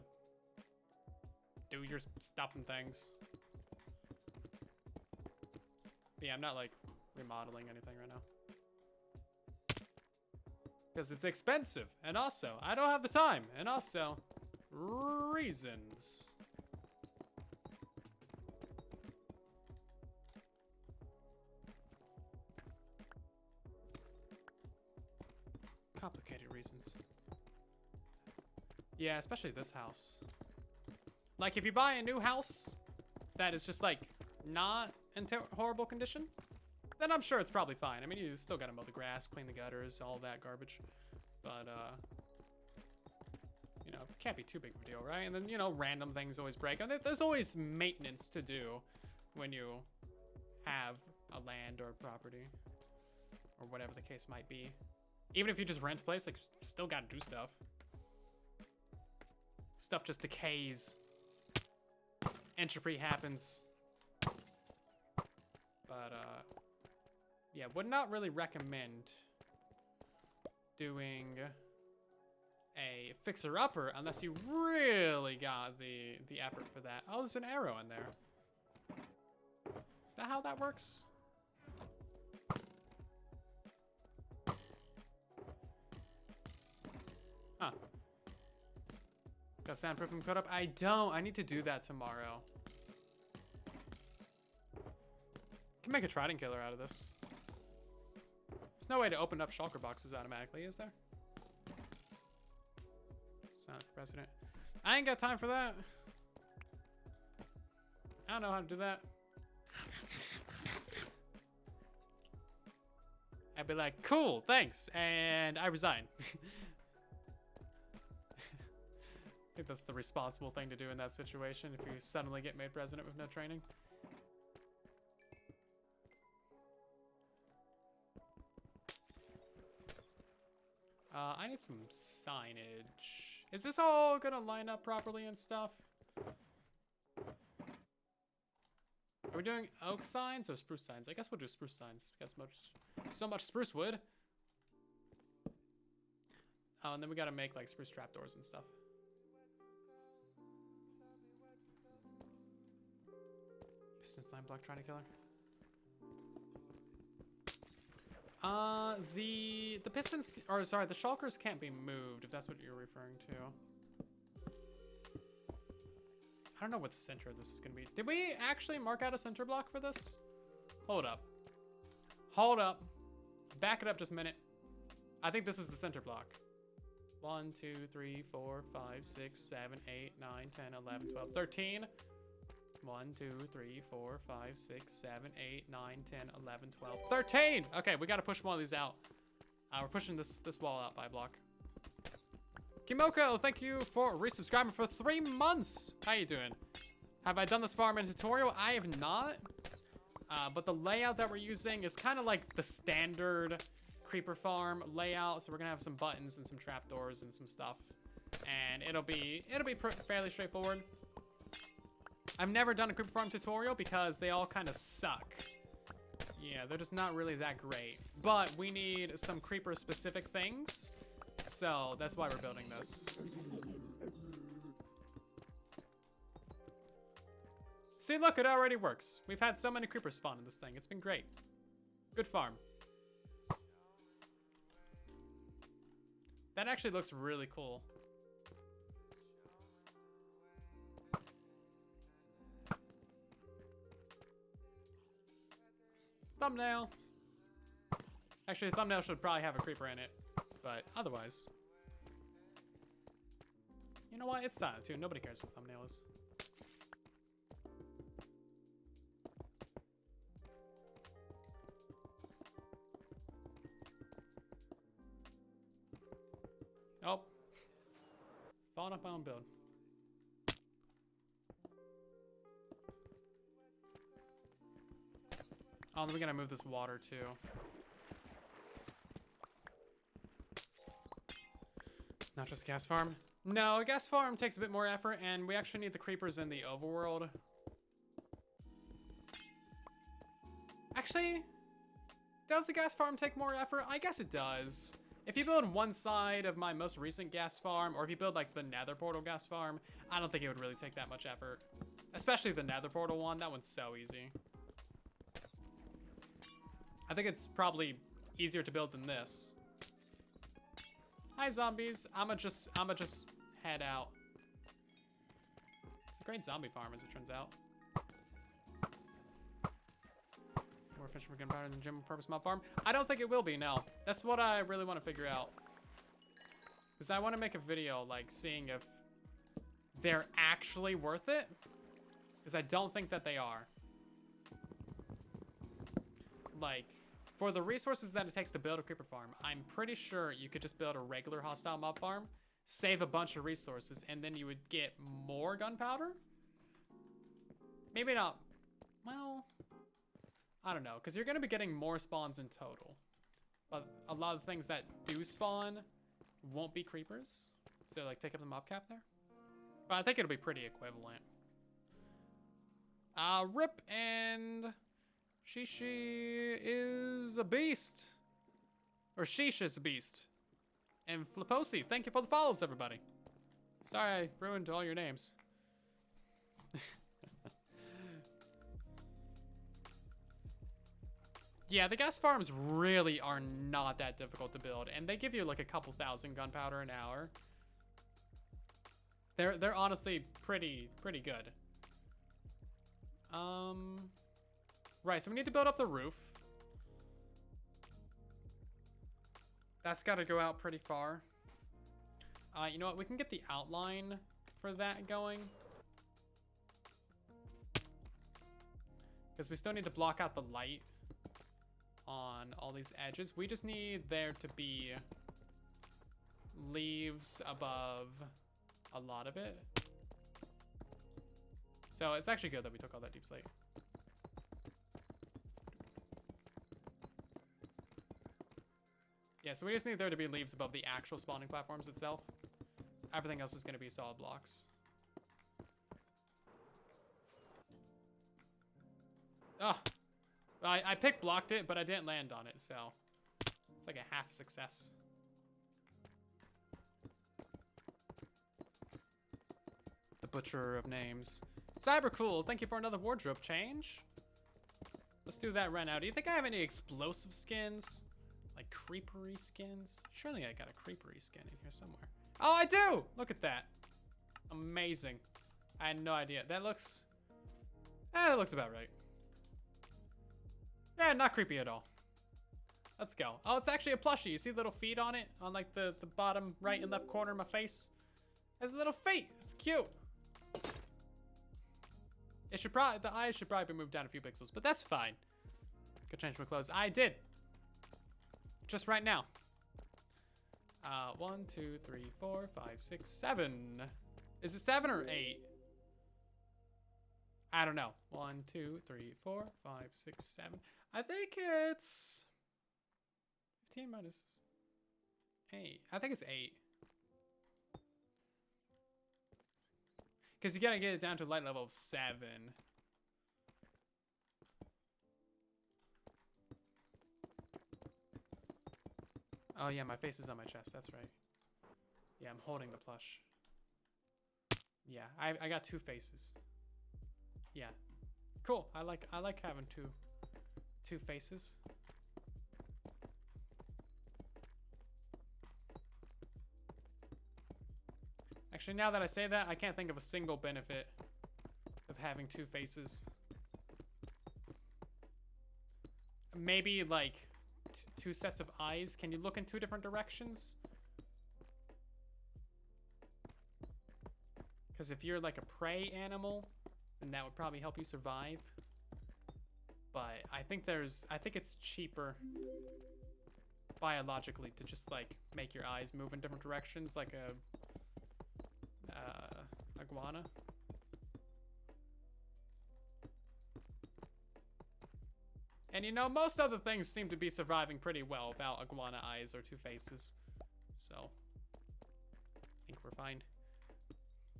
do your stuff and things. But yeah, I'm not like remodeling anything right now. Because it's expensive. And also, I don't have the time. And also, reasons. complicated reasons. Yeah, especially this house. Like, if you buy a new house that is just, like, not in horrible condition, then I'm sure it's probably fine. I mean, you still gotta mow the grass, clean the gutters, all that garbage. But, you know, it can't be too big of a deal, right? And then, you know, random things always break. And there's always maintenance to do when you have a land or a property, or whatever the case might be. Even if you just rent a place, like, still gotta do stuff. Stuff just decays. Entropy happens. But, yeah, would not really recommend doing a fixer-upper unless you really got the effort for that. Oh, there's an arrow in there. Is that how that works? Huh. Got soundproofing put up? I don't. I need to do that tomorrow. Can make a trident killer out of this. There's no way to open up shulker boxes automatically, is there? Silent precedent. I ain't got time for that. I don't know how to do that. I'd be like, cool, thanks, and I resign. I think that's the responsible thing to do in that situation if you suddenly get made president with no training. I need some signage. Is this all gonna line up properly and stuff? Are we doing oak signs or spruce signs? I guess we'll do spruce signs. We got so much spruce wood. Oh, and then we gotta make like spruce trapdoors and stuff. Piston slime block trying to kill her. The pistons, or sorry, the shulkers can't be moved, if that's what you're referring to. I don't know what the center of this is gonna be. Did we actually mark out a center block for this? Hold up. Hold up. Back it up just a minute. I think this is the center block. 1, 2, 3, 4, 5, 6, 7, 8, 9, 10, 11, 12, 13. 1, 2, 3, 4, 5, 6, 7, 8, 9, 10, 11, 12, 13! Okay, we gotta push one of these out. We're pushing this wall out by a block. Kimoko, thank you for resubscribing for 3 months. How you doing? Have I done this farm in a tutorial? I have not. But the layout that we're using is kind of like the standard creeper farm layout. So we're gonna have some buttons and some trapdoors and some stuff. And it'll be fairly straightforward. I've never done a creeper farm tutorial because they all kind of suck. Yeah, they're just not really that great. But we need some creeper specific things. So that's why we're building this. See, look, it already works. We've had so many creepers spawn in this thing. It's been great. Good farm. That actually looks really cool. Thumbnail. Actually, the thumbnail should probably have a creeper in it. But otherwise, you know what? It's silent too. Nobody cares what thumbnail is. Oh, falling up my own build. Oh, and then we gotta move this water too. Not just gas farm. No, a gas farm takes a bit more effort, and we actually need the creepers in the overworld. Actually, does the gas farm take more effort? I guess it does. If you build one side of my most recent gas farm, or if you build like the nether portal gas farm, I don't think it would really take that much effort. Especially the nether portal one, that one's so easy. I think it's probably easier to build than this. Hi zombies, I'ma just head out. It's a great zombie farm as it turns out. More efficient for gunpowder than general purpose mob farm? I don't think it will be, no. That's what I really want to figure out. Because I want to make a video, like, seeing if they're actually worth it. Because I don't think that they are. Like, for the resources that it takes to build a creeper farm, I'm pretty sure you could just build a regular hostile mob farm, save a bunch of resources, and then you would get more gunpowder? Maybe not. Well, I don't know, because you're going to be getting more spawns in total. But a lot of things that do spawn won't be creepers. So, like, take up the mob cap there. But I think it'll be pretty equivalent. Rip and Shishi is a beast. Or Sheesh is a beast. And Fliposi, thank you for the follows, everybody. Sorry I ruined all your names. Yeah, the gas farms really are not that difficult to build, and they give you like a couple thousand gunpowder an hour. They're honestly pretty good. Right, so we need to build up the roof. That's got to go out pretty far. You know what? We can get the outline for that going. Because we still need to block out the light on all these edges. We just need there to be leaves above a lot of it. So it's actually good that we took all that deep slate. Yeah, so we just need there to be leaves above the actual spawning platforms itself. Everything else is going to be solid blocks. Oh, I pick blocked it, but I didn't land on it, so it's like a half success. The butcher of names. Cybercool, thank you for another wardrobe change. Let's do that right now. Do you think I have any explosive skins? Like creepery skins? Surely I got a creepery skin in here somewhere. Oh, I do! Look at that. Amazing. I had no idea. That looks... that looks about right. Yeah, not creepy at all. Let's go. Oh, it's actually a plushie. You see little feet on it? On like the bottom right and left corner of my face? There's little feet. It's cute. It should probably... the eyes should probably be moved down a few pixels, but that's fine. Go change my clothes. I did. Just right now. 1, 2, 3, 4, 5, 6, 7. Is it 7 or 8? I don't know. 1, 2, 3, 4, 5, 6, 7. I think it's 15 minus 8. I think it's 8. Because you gotta get it down to light level of 7. Oh yeah, my face is on my chest, that's right. Yeah, I'm holding the plush. Yeah, I got 2 faces. Yeah. Cool. I like having two faces. Actually, now that I say that, I can't think of a single benefit of having 2 faces. Maybe like 2 sets of eyes. Can you look in 2 different directions? Because if you're like a prey animal, then that would probably help you survive. But I think it's cheaper biologically to just like make your eyes move in different directions, like a iguana. And you know, most other things seem to be surviving pretty well without iguana eyes or 2 faces. So I think we're fine.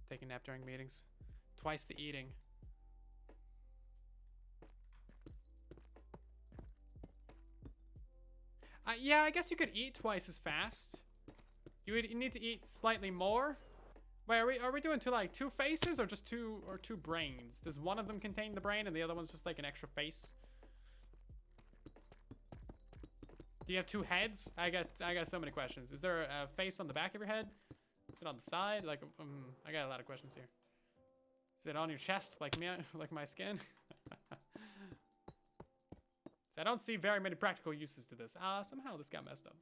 Take a nap during meetings. Twice the eating. Yeah, I guess you could eat twice as fast. You would need to eat slightly more. Wait, are we doing 2 faces or just 2 brains? Does one of them contain the brain and the other one's just like an extra face? Do you have 2 heads? I got so many questions. Is there a face on the back of your head? Is it on the side? Like, I got a lot of questions here. Is it on your chest like me, like my skin? I don't see very many practical uses to this. Somehow this got messed up.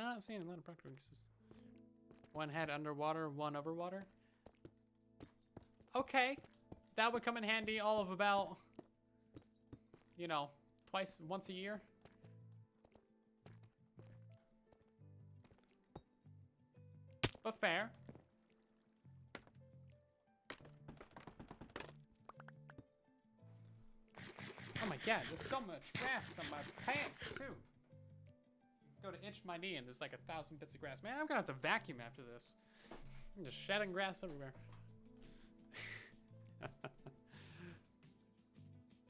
not seeing a lot of practical uses. One head underwater, one over water. Okay, that would come in handy all of about, you know, once a year. But fair. Oh my god, there's so much grass on my pants too. Go to inch my knee and there's like 1,000 bits of grass. Man, I'm gonna have to vacuum after this. I'm just shedding grass everywhere.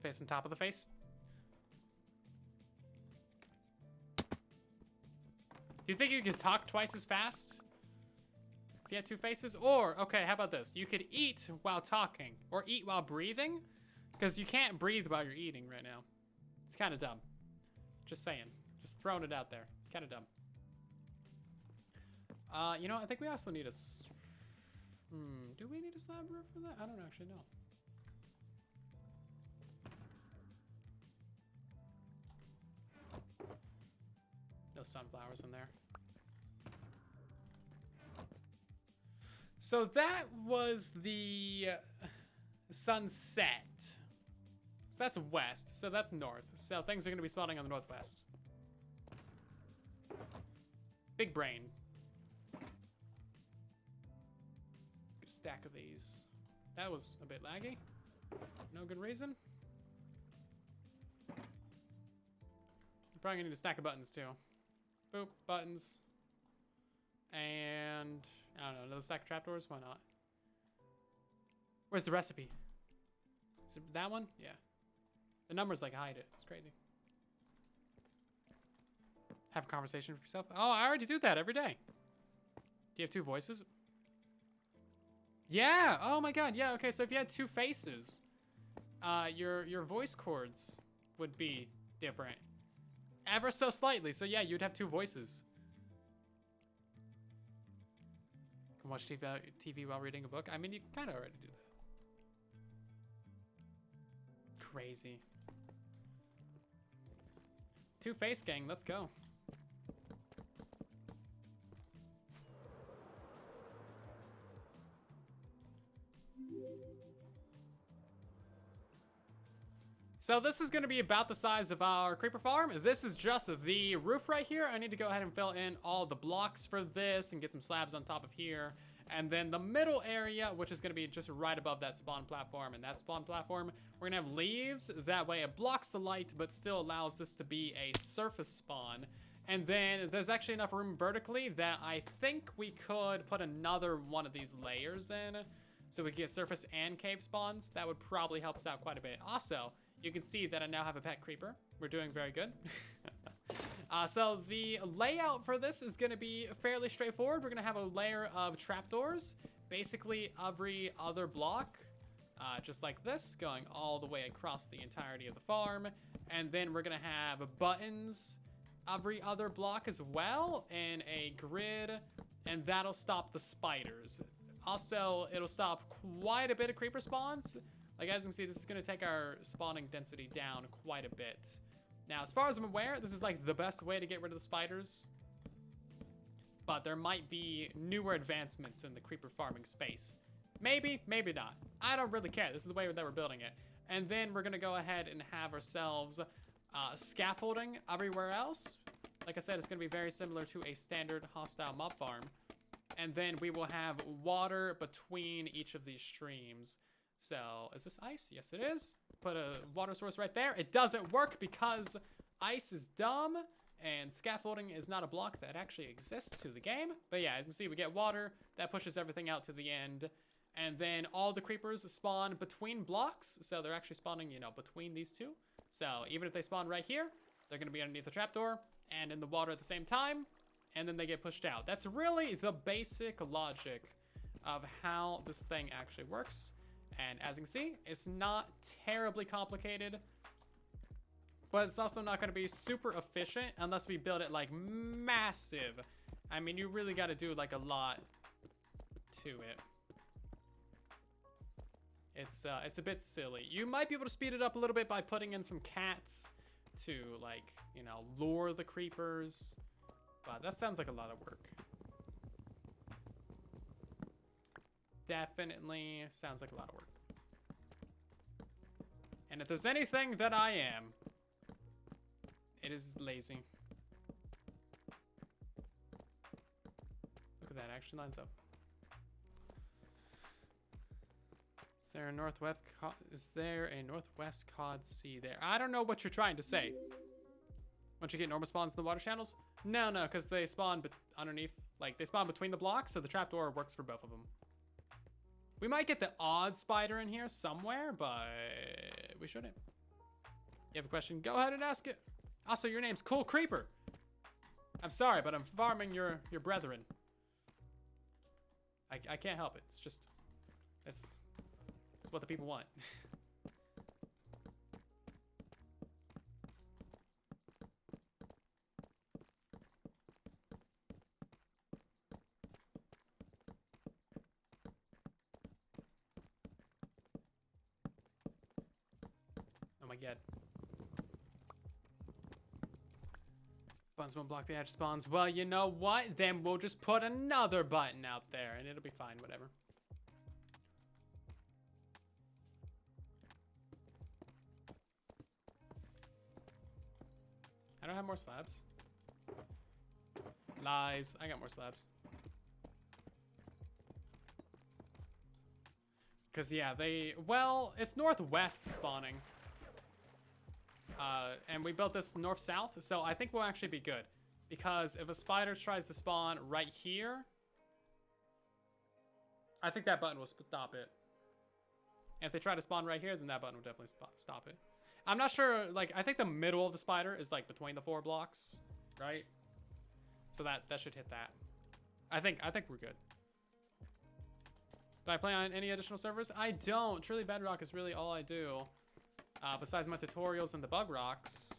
Face on top of the face. Do you think you could talk twice as fast if you had 2 faces? Or, okay, how about this? You could eat while talking or eat while breathing, because you can't breathe while you're eating right now. It's kind of dumb. Just saying. Just throwing it out there. It's kind of dumb. You know, I think we also need a... do we need a slab roof for that? I don't actually know. No sunflowers in there. So that was the sunset. So that's west. So that's north. So things are going to be spawning on the northwest. Big brain. Good stack of these. That was a bit laggy. No good reason. You're probably gonna need a stack of buttons too. Boop, buttons. And I don't know, another stack of trapdoors? Why not? Where's the recipe? Is it that one? Yeah. The numbers like hide it. It's crazy. Have a conversation with yourself. Oh, I already do that every day. Do you have 2 voices? Yeah. Oh my god. Yeah. Okay. So if you had 2 faces, your voice chords would be different, ever so slightly. So yeah, you'd have 2 voices. You can watch TV while reading a book. I mean, you kind of already do that. Crazy. 2 face gang. Let's go. So this is going to be about the size of our creeper farm. This is just the roof right here. I need to go ahead and fill in all the blocks for this and get some slabs on top of here. And then the middle area, which is going to be just right above that spawn platform and that spawn platform, we're going to have leaves. That way it blocks the light, but still allows this to be a surface spawn. And then there's actually enough room vertically that I think we could put another one of these layers in. So we can get surface and cave spawns. That would probably help us out quite a bit. Also, you can see that I now have a pet creeper. We're doing very good. So the layout for this is going to be fairly straightforward. We're going to have a layer of trapdoors, basically every other block, just like this, going all the way across the entirety of the farm. And then we're going to have buttons every other block as well, in a grid, and that'll stop the spiders. Also, it'll stop quite a bit of creeper spawns. Like, as you can see, this is going to take our spawning density down quite a bit. Now, as far as I'm aware, this is like the best way to get rid of the spiders. But there might be newer advancements in the creeper farming space. Maybe, maybe not. I don't really care. This is the way that we're building it. And then we're going to go ahead and have ourselves scaffolding everywhere else. Like I said, it's going to be very similar to a standard hostile mob farm. And then we will have water between each of these streams. So, is this ice? Yes, it is. Put a water source right there. It doesn't work because ice is dumb and scaffolding is not a block that actually exists to the game. But yeah, as you can see, we get water. That pushes everything out to the end. And then all the creepers spawn between blocks. So they're actually spawning, you know, between these two. So even if they spawn right here, they're going to be underneath the trapdoor and in the water at the same time. And then they get pushed out. That's really the basic logic of how this thing actually works. And as you can see, it's not terribly complicated, but it's also not going to be super efficient unless we build it like massive. I mean, you really got to do like a lot to it. It's a bit silly. You might be able to speed it up a little bit by putting in some cats to, like, you know, lure the creepers. Wow, that sounds like a lot of work. Definitely sounds like a lot of work. And if there's anything that I am, it is lazy. Look at that, actually lines up. Is there a northwest cod sea there? I don't know what you're trying to say. Once you get normal spawns in the water channels? No, because they spawn underneath, like they spawn between the blocks, so the trapdoor works for both of them. We might get the odd spider in here somewhere, but we shouldn't. You have a question? Go ahead and ask it. Also, your name's Cool Creeper. I'm sorry, but I'm farming your brethren. I can't help it. It's just, it's what the people want. Oh my god. Buttons won't block the edge spawns. Well, you know what? Then we'll just put another button out there and it'll be fine, whatever. I don't have more slabs. Lies. I got more slabs. Because, yeah, well, it's northwest spawning. And we built this north-south, so I think we'll actually be good. Because if a spider tries to spawn right here, I think that button will stop it. And if they try to spawn right here, then that button will definitely stop it. I'm not sure, like, I think the middle of the spider is, like, between the 4 blocks, right? So that should hit that. I think we're good. Do I play on any additional servers? I don't. Truly Bedrock is really all I do. Besides my tutorials and the bug rocks.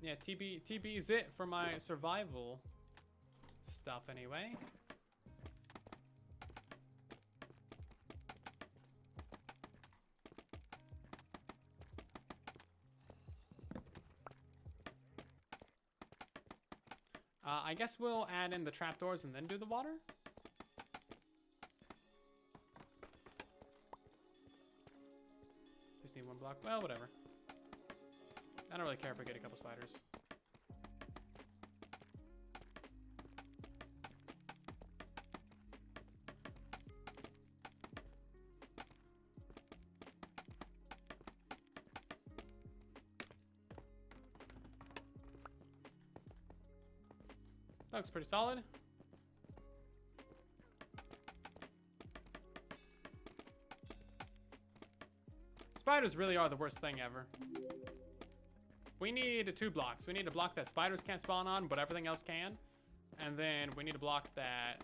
Yeah, TB's it for my survival stuff anyway. I guess we'll add in the trapdoors and then do the water. Just need 1 block. Well, whatever. I don't really care if we get a couple spiders. That looks pretty solid. Spiders really are the worst thing ever. We need 2 blocks. We need a block that spiders can't spawn on, but everything else can. And then we need a block that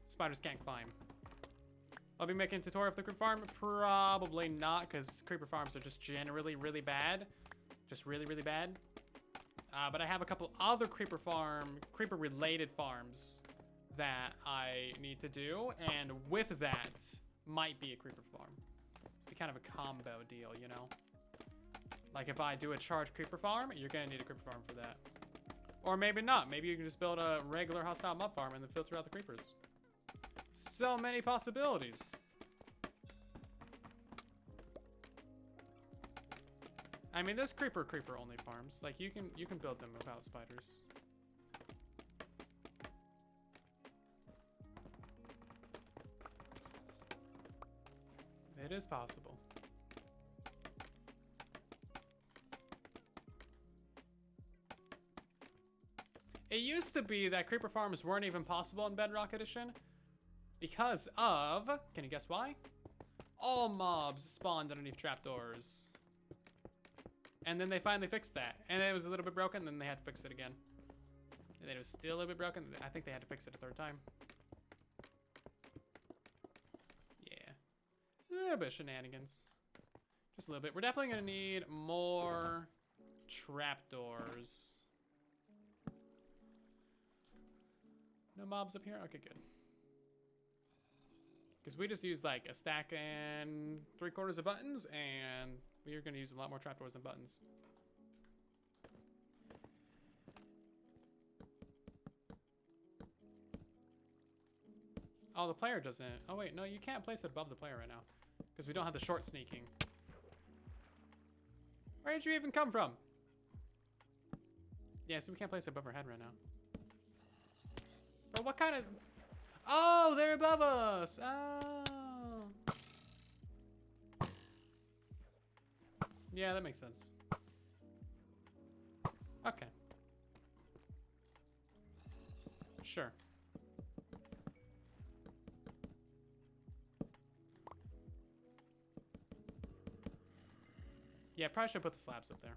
spiders can't climb. I'll be making a tutorial of the creeper farm. Probably not, because creeper farms are just generally really bad. Just really, really bad. But I have a couple other creeper-related farms that I need to do, and with that, might be a creeper farm. It's be kind of a combo deal, you know? Like if I do a charged creeper farm, you're gonna need a creeper farm for that. Or maybe not. Maybe you can just build a regular hostile mob farm and then filter out the creepers. So many possibilities. I mean, there's creeper only farms. Like you can build them without spiders. It is possible. It used to be that creeper farms weren't even possible in Bedrock Edition because of, can you guess why? All mobs spawned underneath trapdoors. And then they finally fixed that. And it was a little bit broken, then they had to fix it again. And then it was still a little bit broken. I think they had to fix it a 3rd time. Yeah. A little bit of shenanigans. Just a little bit. We're definitely going to need more trapdoors. No mobs up here? Okay, good. Because we just used like a stack and 3/4 of buttons, and we are going to use a lot more trapdoors than buttons. Oh, the player doesn't. Oh, wait. No, you can't place it above the player right now. Because we don't have the short sneaking. Where did you even come from? Yeah, so we can't place it above our head right now. But what kind of... Oh, they're above us. Oh. Yeah, that makes sense. Okay. Sure. Yeah, probably should put the slabs up there.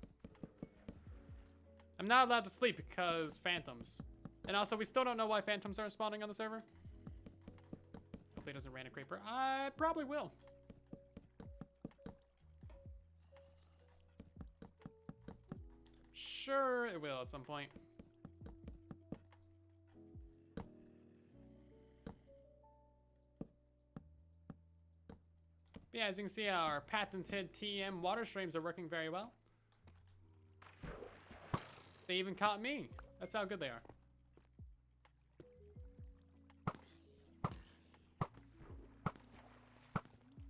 I'm not allowed to sleep because phantoms. And also, we still don't know why phantoms aren't spawning on the server. Hopefully it doesn't rain a creeper. I probably will. Sure, it will at some point. But yeah, as you can see, our patented TM water streams are working very well. They even caught me. That's how good they are.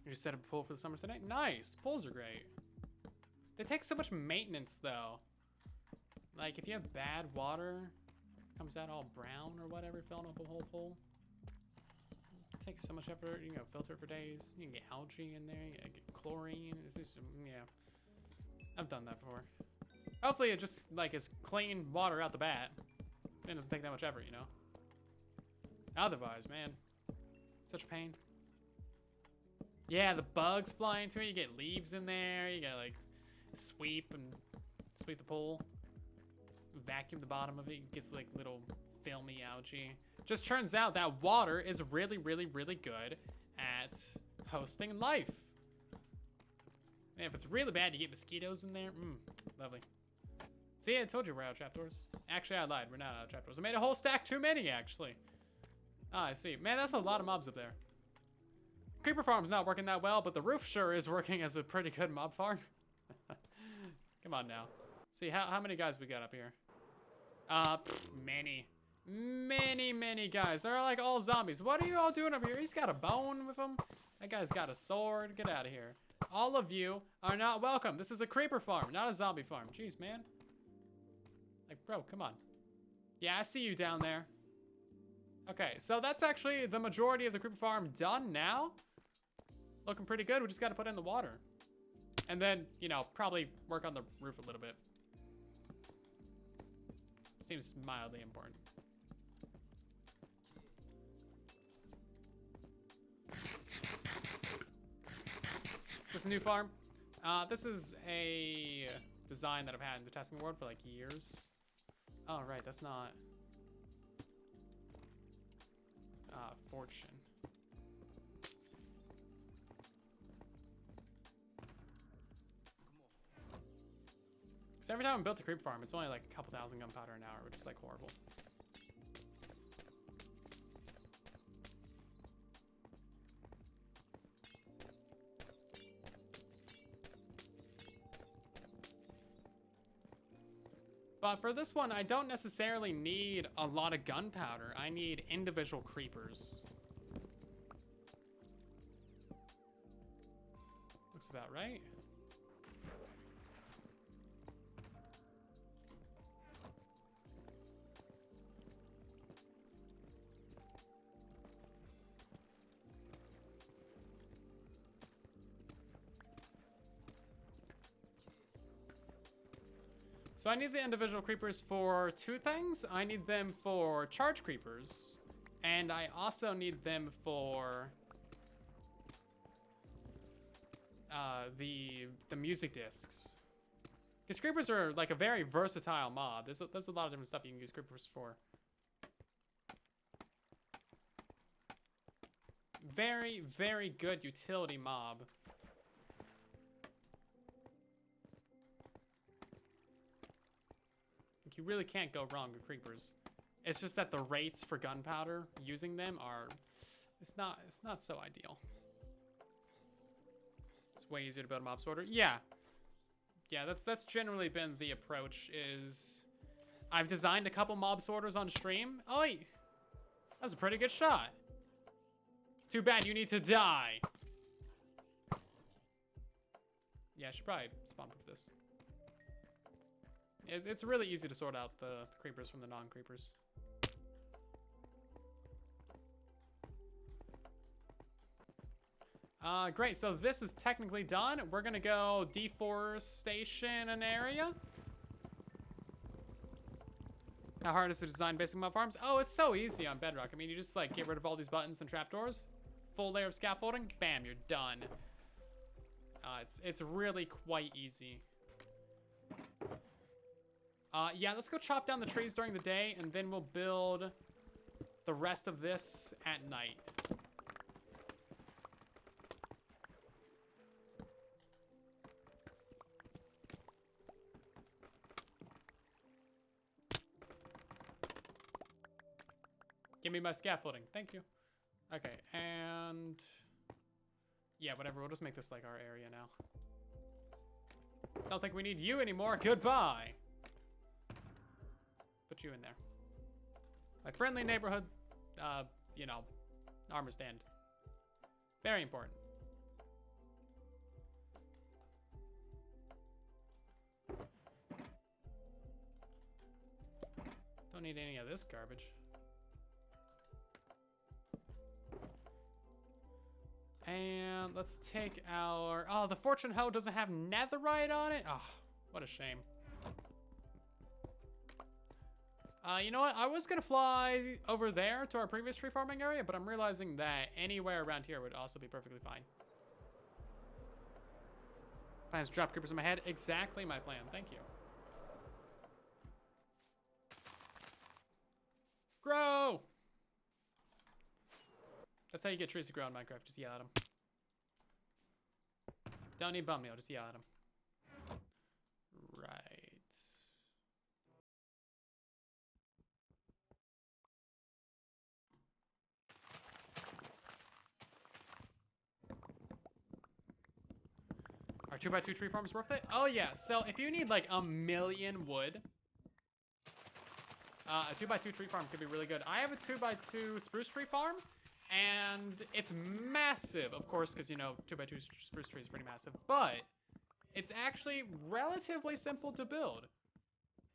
You just set up a pool for the summer today? Nice. Pools are great. They take so much maintenance, though. Like, if you have bad water, comes out all brown or whatever, filling up a whole pool. It takes so much effort. You can filter it for days. You can get algae in there. You can get chlorine. It's just, yeah. I've done that before. Hopefully it just, like, is clean water out the bat. It doesn't take that much effort, you know? Otherwise, man. Such pain. Yeah, the bugs fly into it. You get leaves in there. You gotta, like, sweep the pool. Vacuum the bottom of it. It gets, like, little filmy algae. Just turns out that water is really, really, really good at hosting life. And if it's really bad, you get mosquitoes in there. Lovely. See, I told you we're out of trapdoors. Actually, I lied. We're not out of trapdoors. I made a whole stack too many, actually. Ah, I see. Man, that's a lot of mobs up there. Creeper farm's not working that well, but the roof sure is working as a pretty good mob farm. Come on now. See, how many guys we got up here? Many. Many guys. They're like all zombies. What are you all doing up here? He's got a bone with him. That guy's got a sword. Get out of here. All of you are not welcome. This is a creeper farm, not a zombie farm. Jeez, man. Like, bro, come on. Yeah, I see you down there. Okay, so that's actually the majority of the creeper farm done now. Looking pretty good. We just got to put in the water. And then, you know, probably work on the roof a little bit. Seems mildly important. This is a new farm. This is a design that I've had in the testing world for like years. Oh, right, that's not... fortune. Because every time I built a creep farm, it's only like a couple thousand gunpowder an hour, which is like horrible. But for this one, I don't necessarily need a lot of gunpowder. I need individual creepers. Looks about right. So I need the individual creepers for two things. I need them for charge creepers, and I also need them for the music discs. Because creepers are like a very versatile mob. There's a lot of different stuff you can use creepers for. Very, very good utility mob. You really can't go wrong with creepers. It's just that the rates for gunpowder using them are, it's not so ideal. It's way easier to build a mob sorter. Yeah, that's generally been the approach. Is I've designed a couple mob sorters on stream. Oh, that was a pretty good shot. Too bad you need to die. Yeah, I should probably spawn-proof this. It's really easy to sort out the creepers from the non-creepers. Great, so this is technically done. We're gonna go deforestation an area. How hard is it to design basic mob farms? Oh, it's so easy on Bedrock. I mean, you just like get rid of all these buttons and trapdoors. Full layer of scaffolding, bam, you're done. It's really quite easy. Yeah, let's go chop down the trees during the day, and then we'll build the rest of this at night. Give me my scaffolding. Thank you. Okay, and... yeah, whatever. We'll just make this like our area now. Don't think we need you anymore. Goodbye. Put you in there. My friendly neighborhood, you know, armor stand. Very important. Don't need any of this garbage. And let's take our... oh, the fortune hoe doesn't have netherite on it? Oh, what a shame. You know what? I was gonna fly over there to our previous tree farming area, but I'm realizing that anywhere around here would also be perfectly fine. Plans to drop creepers in my head. Exactly my plan. Thank you. Grow! That's how you get trees to grow in Minecraft. Just yell at them. Don't need bum meal. Just yell at them. Right. Are 2x2 tree farms worth it? Oh yeah. So if you need like 1,000,000 wood, a 2x2 tree farm could be really good. I have a 2x2 spruce tree farm. And it's massive, of course, because, you know, 2x2 spruce tree is pretty massive. But it's actually relatively simple to build.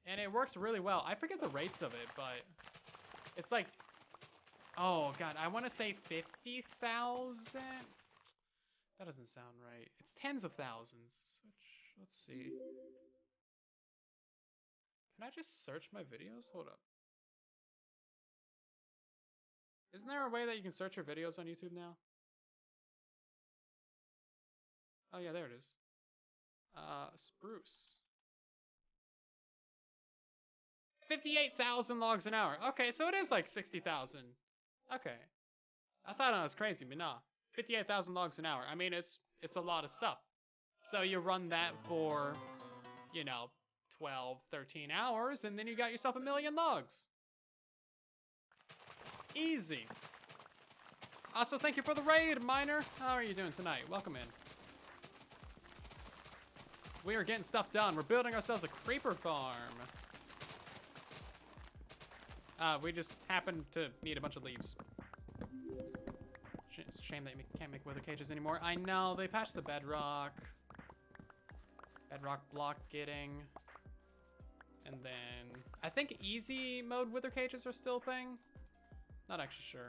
And it works really well. I forget the rates of it, but it's like... oh, God, I want to say 50,000? That doesn't sound right. It's tens of thousands. Let's see. Can I just search my videos? Hold up. Isn't there a way that you can search your videos on YouTube now? Oh yeah, there it is. Spruce. 58,000 logs an hour. Okay, so it is like 60,000. Okay. I thought I was crazy, but nah. 58,000 logs an hour. I mean, it's a lot of stuff. So you run that for, you know, 12, 13 hours, and then you got yourself 1,000,000 logs. Easy. Also, thank you for the raid, Miner. How are you doing tonight? Welcome in. We are getting stuff done. We're building ourselves a creeper farm. We just happen to need a bunch of leaves. It's a shame that you can't make wither cages anymore. I know, they patched the bedrock. Bedrock block getting. And then, I think easy mode wither cages are still a thing. Not actually sure.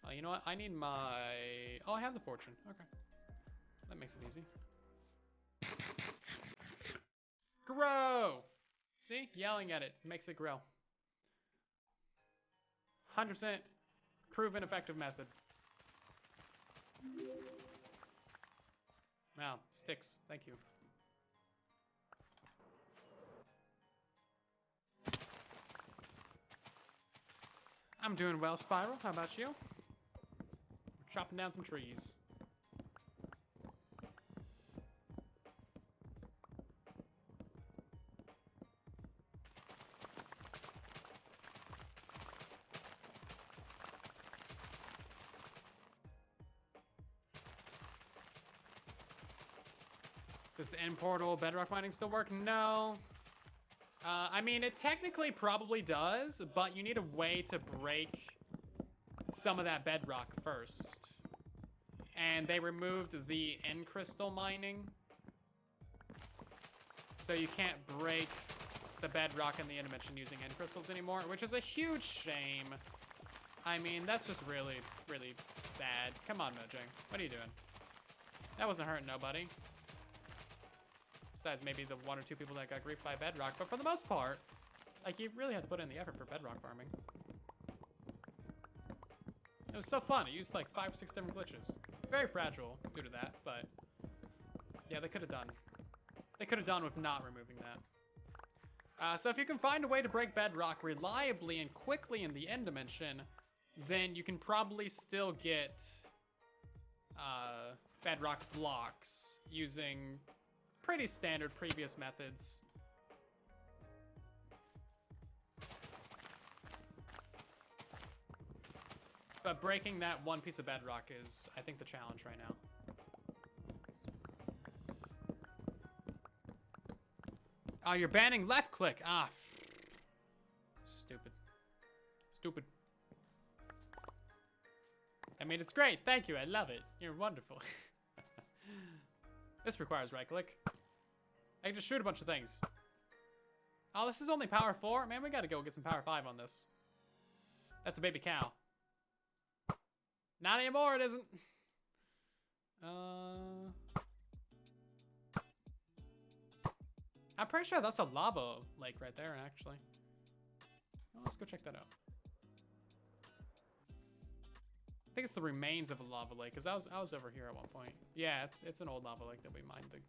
Oh, you know what? I need my... oh, I have the fortune. Okay. That makes it easy. Grow! See? Yelling at it makes it grow. 100% proven effective method. Wow, sticks. Thank you. I'm doing well, Spiral. How about you? We're chopping down some trees. Does the end portal bedrock mining still work? No. I mean, it technically probably does, but you need a way to break some of that bedrock first. And they removed the end crystal mining. So you can't break the bedrock in the end dimension using end crystals anymore, which is a huge shame. I mean, that's just really, really sad. Come on, Mojang. What are you doing? That wasn't hurting nobody. Besides maybe the 1 or 2 people that got griefed by bedrock, but for the most part, like, you really have to put in the effort for bedrock farming. It was so fun. It used like 5 or 6 different glitches. Very fragile due to that, but yeah, they could have done. They could have done with not removing that. So if you can find a way to break bedrock reliably and quickly in the end dimension, then you can probably still get bedrock blocks using pretty standard previous methods. But breaking that one piece of bedrock is, I think, the challenge right now. Oh, you're banning left click. Ah. Stupid. Stupid. I mean, it's great. Thank you. I love it. You're wonderful. This requires right click. I can just shoot a bunch of things. Oh, this is only power 4? Man, we gotta go get some power 5 on this. That's a baby cow. Not anymore, it isn't. I'm pretty sure that's a lava lake right there, actually. Well, let's go check that out. I think it's the remains of a lava lake, because I was over here at one point. Yeah, it's an old lava lake that we mined the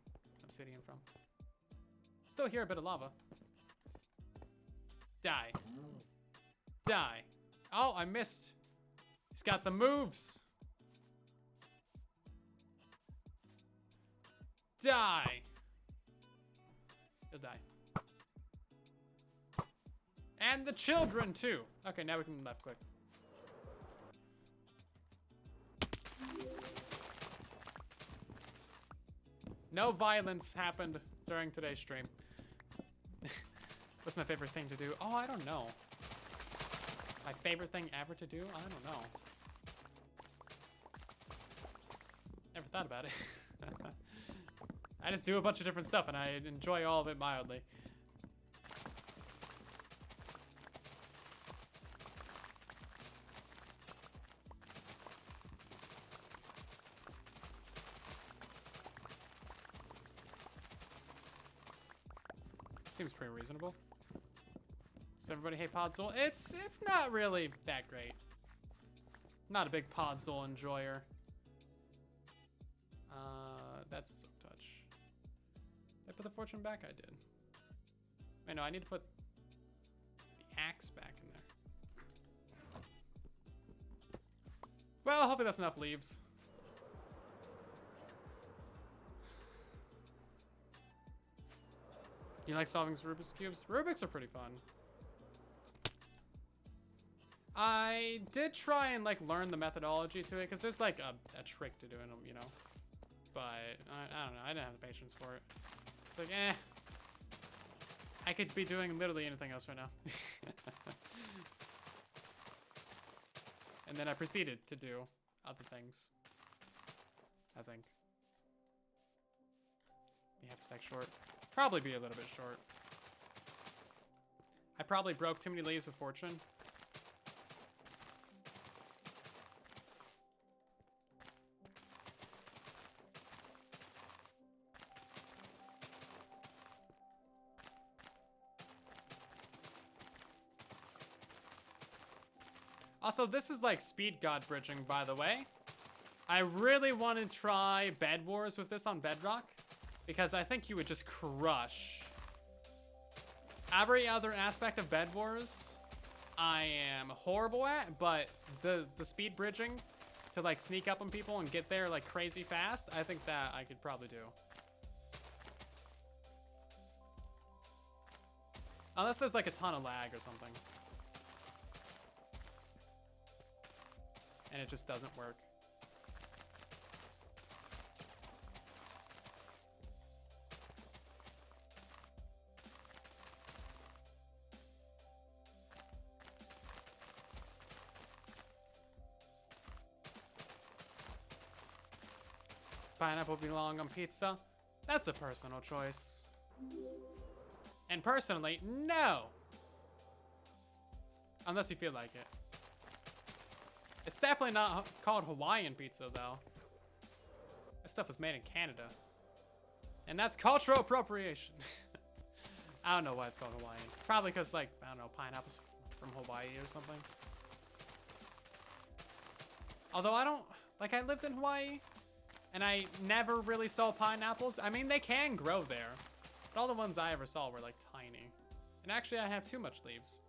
obsidian from. Still hear a bit of lava. Die. Die. Oh, I missed. He's got the moves. Die. He'll die. And the children, too. Okay, now we can left click. No violence happened during today's stream. What's my favorite thing to do? Oh, I don't know. My favorite thing ever to do? I don't know. Never thought about it. I just do a bunch of different stuff and I enjoy all of it mildly. Seems pretty reasonable. Does everybody hate Podzol? It's not really that great. Not a big Podzol enjoyer. That's some touch. Did I put the fortune back? I did. Wait, no, I need to put the axe back in there. Well, hopefully that's enough leaves. You like solving Rubik's Cubes? Rubik's are pretty fun. I did try and like learn the methodology to it, because there's like a trick to doing them, you know. But I don't know, I didn't have the patience for it. It's like, eh. I could be doing literally anything else right now. And then I proceeded to do other things. I think. Be half a sec short. Probably be a little bit short. I probably broke too many leaves with fortune. Also, this is like speed god bridging, by the way. I really want to try Bed Wars with this on Bedrock, because I think you would just crush. Every other aspect of Bed Wars, I am horrible at, but the speed bridging to like sneak up on people and get there like crazy fast, I think that I could probably do. Unless there's like a ton of lag or something. And it just doesn't work. pineapple belong on pizza? That's a personal choice. And personally, no. Unless you feel like it. It's definitely not called Hawaiian pizza, though. That stuff was made in Canada. And that's cultural appropriation. I don't know why it's called Hawaiian. Probably because, like, I don't know, pineapples from Hawaii or something. Although I don't, like, I lived in Hawaii, and I never really saw pineapples. I mean, they can grow there, but all the ones I ever saw were, like, tiny. And actually, I have too much leaves.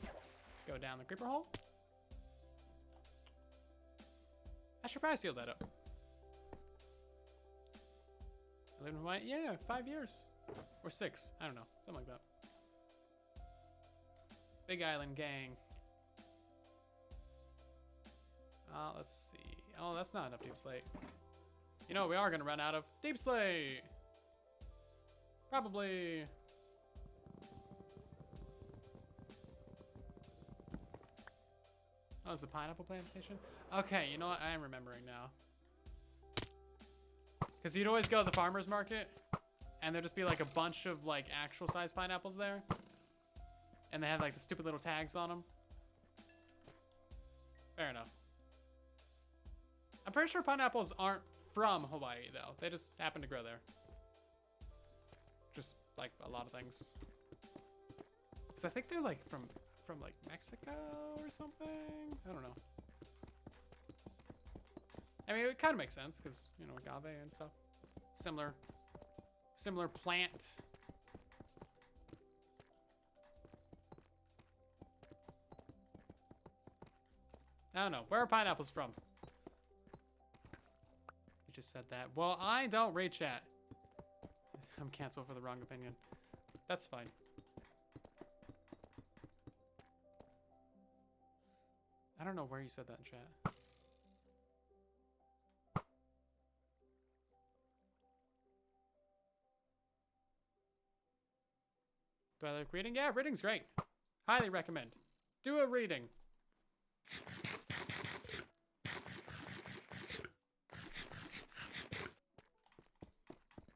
Let's go down the creeper hole. I should probably seal that up. I lived in Hawaii? Yeah, 5 years. Or 6. I don't know. Something like that. Big Island gang. Let's see. Oh, that's not enough deep slate. You know, we are going to run out of deep slate. Probably. Oh, it's a pineapple plantation? Okay, you know what? I am remembering now. Because you'd always go to the farmer's market, and there'd just be like a bunch of like actual size pineapples there. And they have like the stupid little tags on them. Fair enough. I'm pretty sure pineapples aren't from Hawaii though. They just happen to grow there. Just like a lot of things. Because I think they're like from like Mexico or something. I don't know. I mean, it kind of makes sense because, you know, agave and stuff. Similar plant. I don't know. Where are pineapples from? You just said that. Well, I don't read chat. I'm canceled for the wrong opinion. That's fine. I don't know where you said that in chat. Do I like reading? Yeah, reading's great. Highly recommend. Do a reading.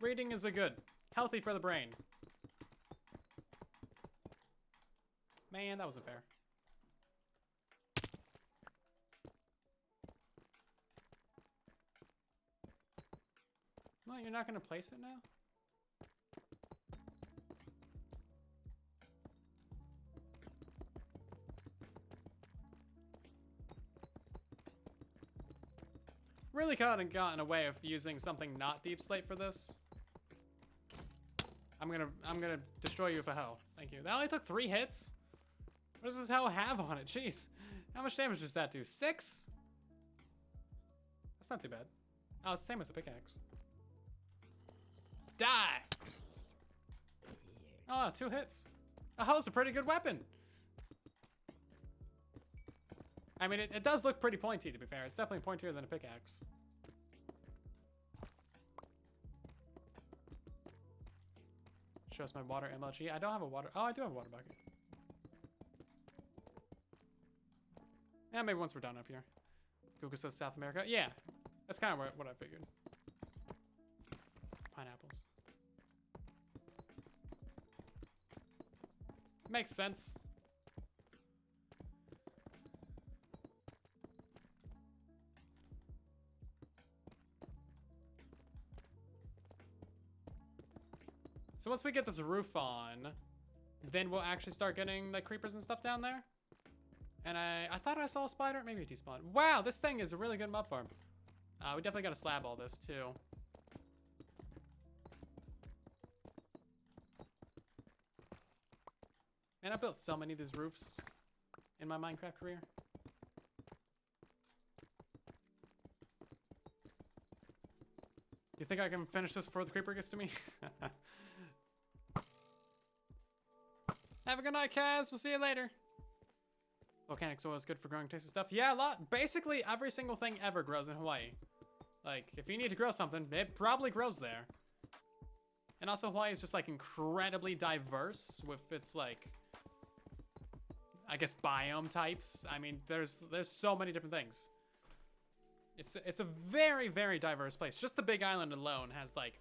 Reading is a good. Healthy for the brain. Man, that wasn't fair. No, you're not going to place it now? Really kind of gotten a way of using something not deep slate for this. I'm gonna destroy you with a hoe. Thank you. That only took 3 hits? What does this hoe have on it? Jeez. How much damage does that do? 6? That's not too bad. Oh, it's the same as a pickaxe. Die! Oh, 2 hits. A hoe's a pretty good weapon. I mean, it does look pretty pointy, to be fair. It's definitely pointier than a pickaxe. Shows my water MLG. I don't have a water... Oh, I do have a water bucket. Yeah, maybe once we're done up here. Google says South America. Yeah, that's kind of what I figured. Pineapples. Makes sense. So once we get this roof on, then we'll actually start getting like creepers and stuff down there. And I thought I saw a spider. Maybe it despawned. Wow, this thing is a really good mob farm. We definitely got to slab all this too. Man, I built so many of these roofs in my Minecraft career. You think I can finish this before the creeper gets to me? Have a good night, Kaz. We'll see you later. Volcanic soil is good for growing tasty stuff. Yeah, a lot. Basically, every single thing ever grows in Hawaii. Like, if you need to grow something, it probably grows there. And also, Hawaii is just, like, incredibly diverse with its, like... I guess, biome types. I mean, there's so many different things. It's a very, very diverse place. Just the Big Island alone has like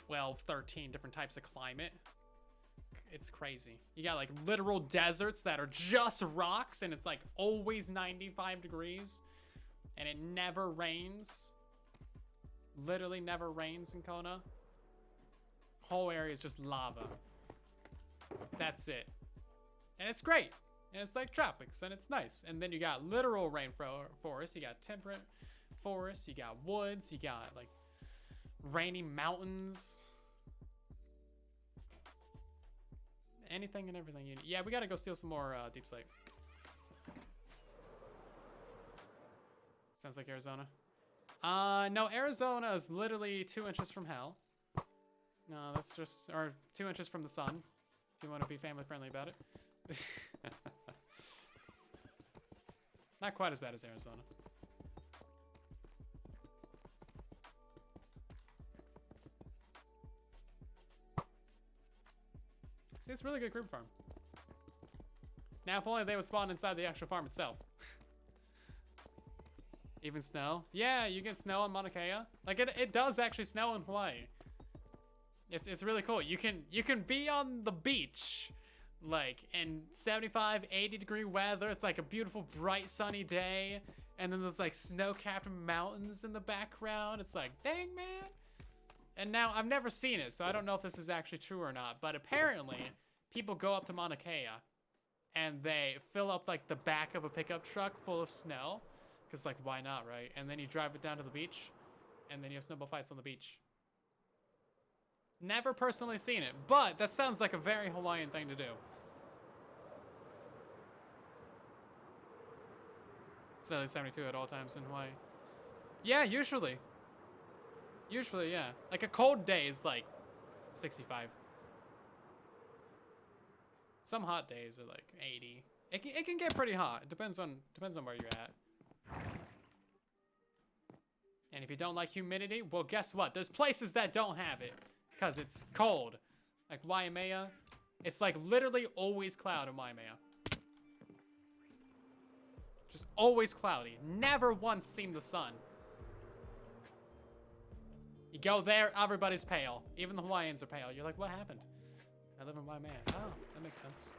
12, 13 different types of climate. It's crazy. You got like literal deserts that are just rocks, and it's like always 95 degrees, and it never rains. Literally never rains in Kona. Whole area is just lava. That's it. And it's great. And it's like tropics, and it's nice. And then you got literal rainforest. You got temperate forests. You got woods. You got like rainy mountains. Anything and everything you need. Yeah, we gotta go steal some more deep slate. Sounds like Arizona. No, Arizona is literally 2 inches from hell. No, that's just, or 2 inches from the sun, if you want to be family friendly about it. Not quite as bad as Arizona. See, it's a really good group farm. Now, if only they would spawn inside the actual farm itself. Even snow. Yeah, you get snow on Mauna Kea. Like, it does actually snow in Hawaii. It's really cool. You can be on the beach, like, in 75, 80 degree weather. It's like a beautiful, bright, sunny day. And then there's, like, snow-capped mountains in the background. It's like, dang, man. And now, I've never seen it, so I don't know if this is actually true or not. But apparently, people go up to Mauna Kea, and they fill up, like, the back of a pickup truck full of snow. Because, like, why not, right? And then you drive it down to the beach, and then you have snowball fights on the beach. Never personally seen it, but that sounds like a very Hawaiian thing to do. It's only 72 at all times in Hawaii. Yeah, usually. Usually, yeah. Like a cold day is like 65. Some hot days are like 80. It can get pretty hot. It depends on where you're at. And if you don't like humidity, well, guess what? There's places that don't have it because it's cold. Like Waimea, it's like literally always cloud in Waimea. Just always cloudy. Never once seen the sun. You go there, everybody's pale. Even the Hawaiians are pale. You're like, what happened? I live in Waimea. Oh, that makes sense.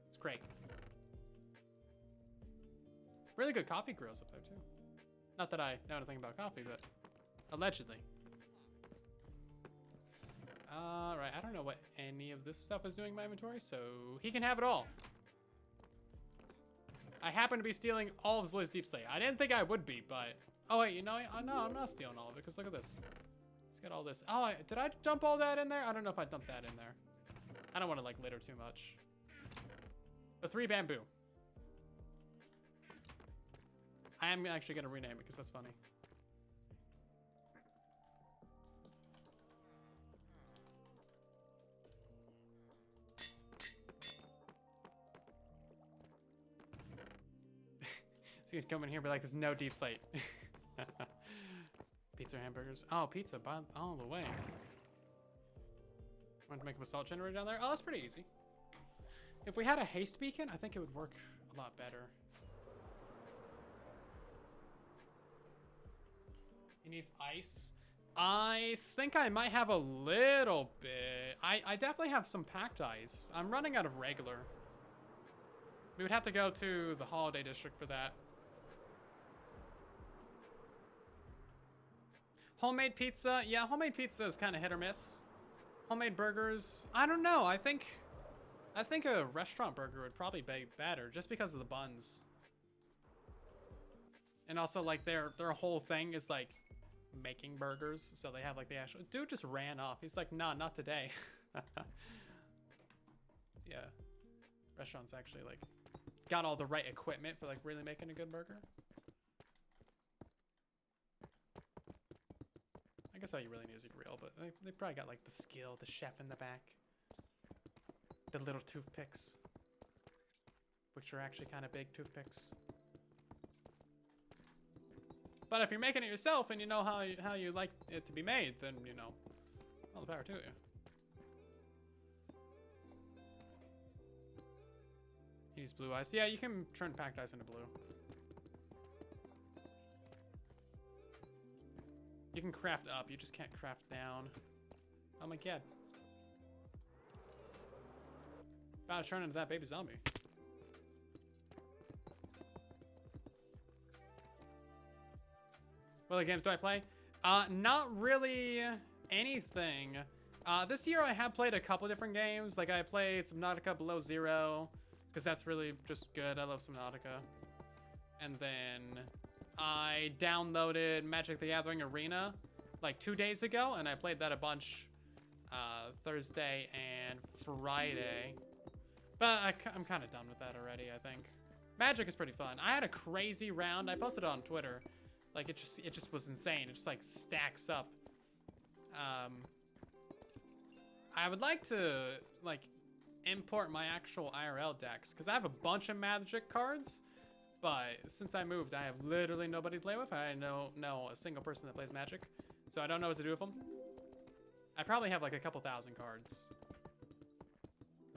It's great. Really good coffee grills up there, too. Not that I know anything about coffee, but allegedly. Right, I don't know what any of this stuff is doing in my inventory, so he can have it all. I happen to be stealing all of Zli's deep slate. I didn't think I would be, but... Oh, wait, you know, no, I'm not stealing all of it, because look at this. He's got all this. Oh, did I dump all that in there? I don't know if I dumped that in there. I don't want to, like, litter too much. The 3 bamboo. I am actually going to rename it because that's funny. He's going to come in here and be like, there's no deep slate. Pizza or hamburgers? Oh, pizza all the way. Want to make a salt generator down there? Oh, that's pretty easy. If we had a haste beacon, I think it would work a lot better. He needs ice. I think I might have a little bit. I definitely have some packed ice. I'm running out of regular. We would have to go to the holiday district for that. Homemade pizza. Yeah, homemade pizza is kind of hit or miss. Homemade burgers. I don't know. I think a restaurant burger would probably be better just because of the buns. And also like their whole thing is like making burgers, so they have like the actual dude just ran off. He's like, nah, not today. Yeah, restaurants actually like got all the right equipment for like really making a good burger. I guess all you really need is a grill, but they probably got like the skill, the chef in the back, the little toothpicks, which are actually kind of big toothpicks. But if you're making it yourself and you know how you like it to be made, then, you know, all the power to you. He needs blue ice. Yeah, you can turn packed ice into blue. You can craft up, you just can't craft down. Oh my god. About to turn into that baby zombie. What other games do I play? Not really anything. This year I have played a couple different games. Like I played Subnautica Below Zero, because that's really just good. I love Subnautica. And then I downloaded Magic the Gathering Arena like 2 days ago, and I played that a bunch Thursday and Friday. But I'm kind of done with that already, I think. Magic is pretty fun. I had a crazy round. I posted it on Twitter. Like it just was insane. It just like stacks up. I would like to like import my actual IRL decks because I have a bunch of Magic cards, but since I moved, I have literally nobody to play with. I know a single person that plays Magic, so I don't know what to do with them. I probably have like a couple thousand cards.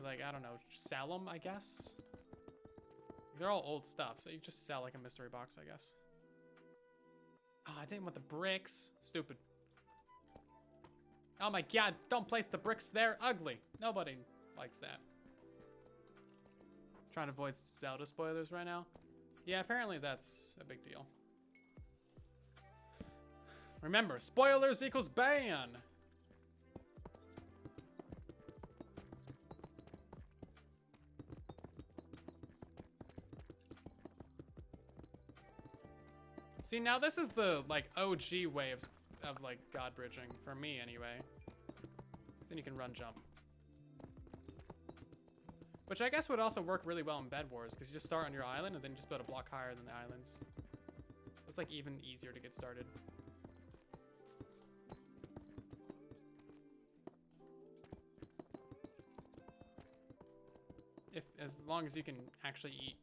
Like, I don't know, sell them, I guess. They're all old stuff, so you just sell like a mystery box, I guess. Oh, I didn't want the bricks. Stupid. Oh my god, don't place the bricks there. Ugly. Nobody likes that. Trying to avoid Zelda spoilers right now. Yeah, apparently that's a big deal. Remember, spoilers equals ban. See, now this is the, like, OG way of like, God bridging, for me, anyway. So then you can run jump. Which I guess would also work really well in Bed Wars, because you just start on your island, and then you just build a block higher than the islands. So it's, like, even easier to get started. As long as you can actually eat.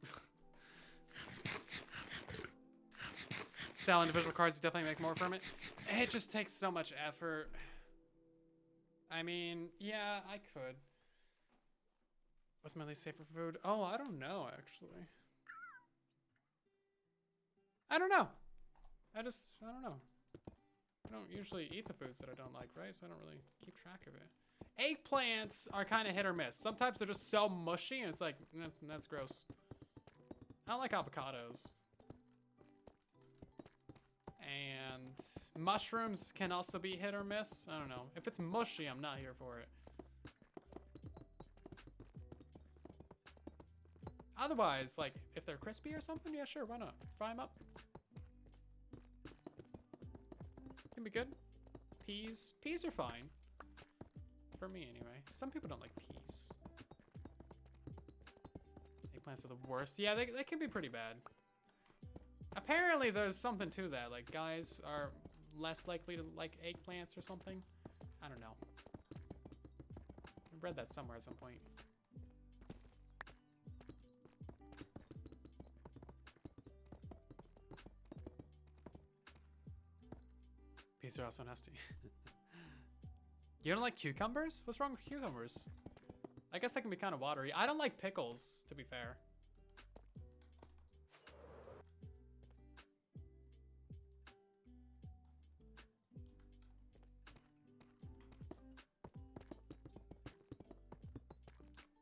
Sell individual cards to definitely make more from it. It just takes so much effort. I mean, yeah, I could. What's my least favorite food? Oh, I don't know, actually. I don't know. I don't know. I don't usually eat the foods that I don't like, right? So I don't really keep track of it. Eggplants are kind of hit or miss. Sometimes they're just so mushy and it's like, that's gross. I don't like avocados. And mushrooms can also be hit or miss. I don't know. If it's mushy, I'm not here for it. Otherwise, like, if they're crispy or something, yeah, sure, why not? Fry them up. Can be good. Peas. Peas are fine. For me, anyway. Some people don't like peas. Eggplants are the worst. Yeah, they can be pretty bad. Apparently, there's something to that. Like, guys are less likely to like eggplants or something. I don't know. I read that somewhere at some point. Peas are also nasty. You don't like cucumbers? What's wrong with cucumbers? I guess they can be kind of watery. I don't like pickles, to be fair.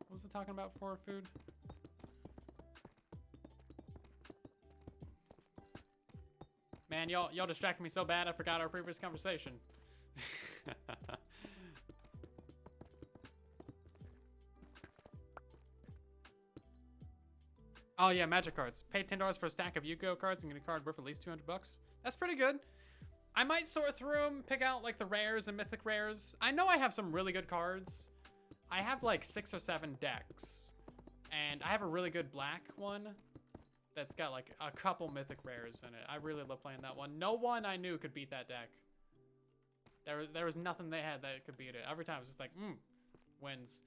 What was I talking about for food? Man, y'all distracted me so bad I forgot our previous conversation. Oh yeah, magic cards. Pay $10 for a stack of Yu-Gi-Oh cards and get a card worth at least 200 bucks. That's pretty good. I might sort through them, pick out like the rares and mythic rares. I know I have some really good cards. I have like 6 or 7 decks. And I have a really good black one that's got like a couple mythic rares in it. I really love playing that one. No one I knew could beat that deck. There was nothing they had that could beat it. Every time it was just like, wins.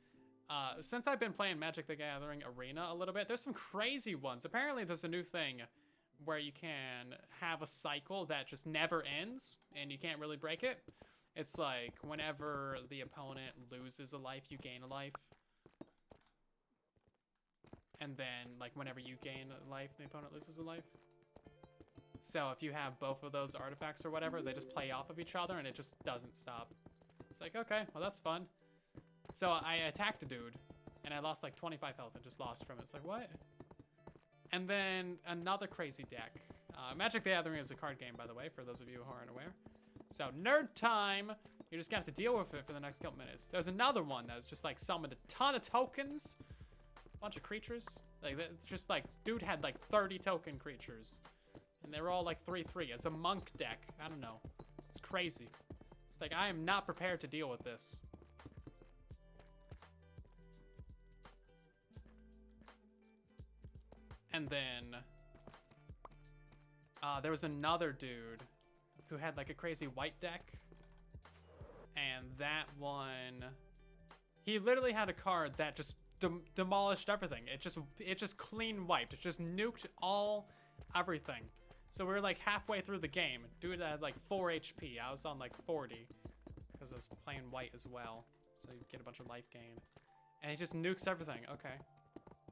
Since I've been playing Magic the Gathering Arena a little bit, there's some crazy ones. Apparently there's a new thing where you can have a cycle that just never ends and you can't really break it. It's like whenever the opponent loses a life, you gain a life. And then, like, whenever you gain a life, the opponent loses a life. So if you have both of those artifacts or whatever, they just play off of each other and it just doesn't stop. It's like, okay, well, that's fun. So I attacked a dude and I lost like 25 health and just lost from it. It's like, what? And then another crazy deck. Magic the Gathering is a card game, by the way, for those of you who aren't aware. So nerd time. You're just gonna have to deal with it for the next couple minutes. There's another one that's just like summoned a ton of tokens. Bunch of creatures. Like, it's just like, dude had like 30 token creatures. And they were all like 3/3. It's a monk deck. I don't know. It's crazy. It's like, I am not prepared to deal with this. And then there was another dude who had like a crazy white deck. And that one, he literally had a card that just demolished everything. It just clean wiped. It just nuked everything. So we were like halfway through the game. Dude had like 4 HP. I was on like 40 because I was playing white as well. So you get a bunch of life gain. And he just nukes everything. Okay.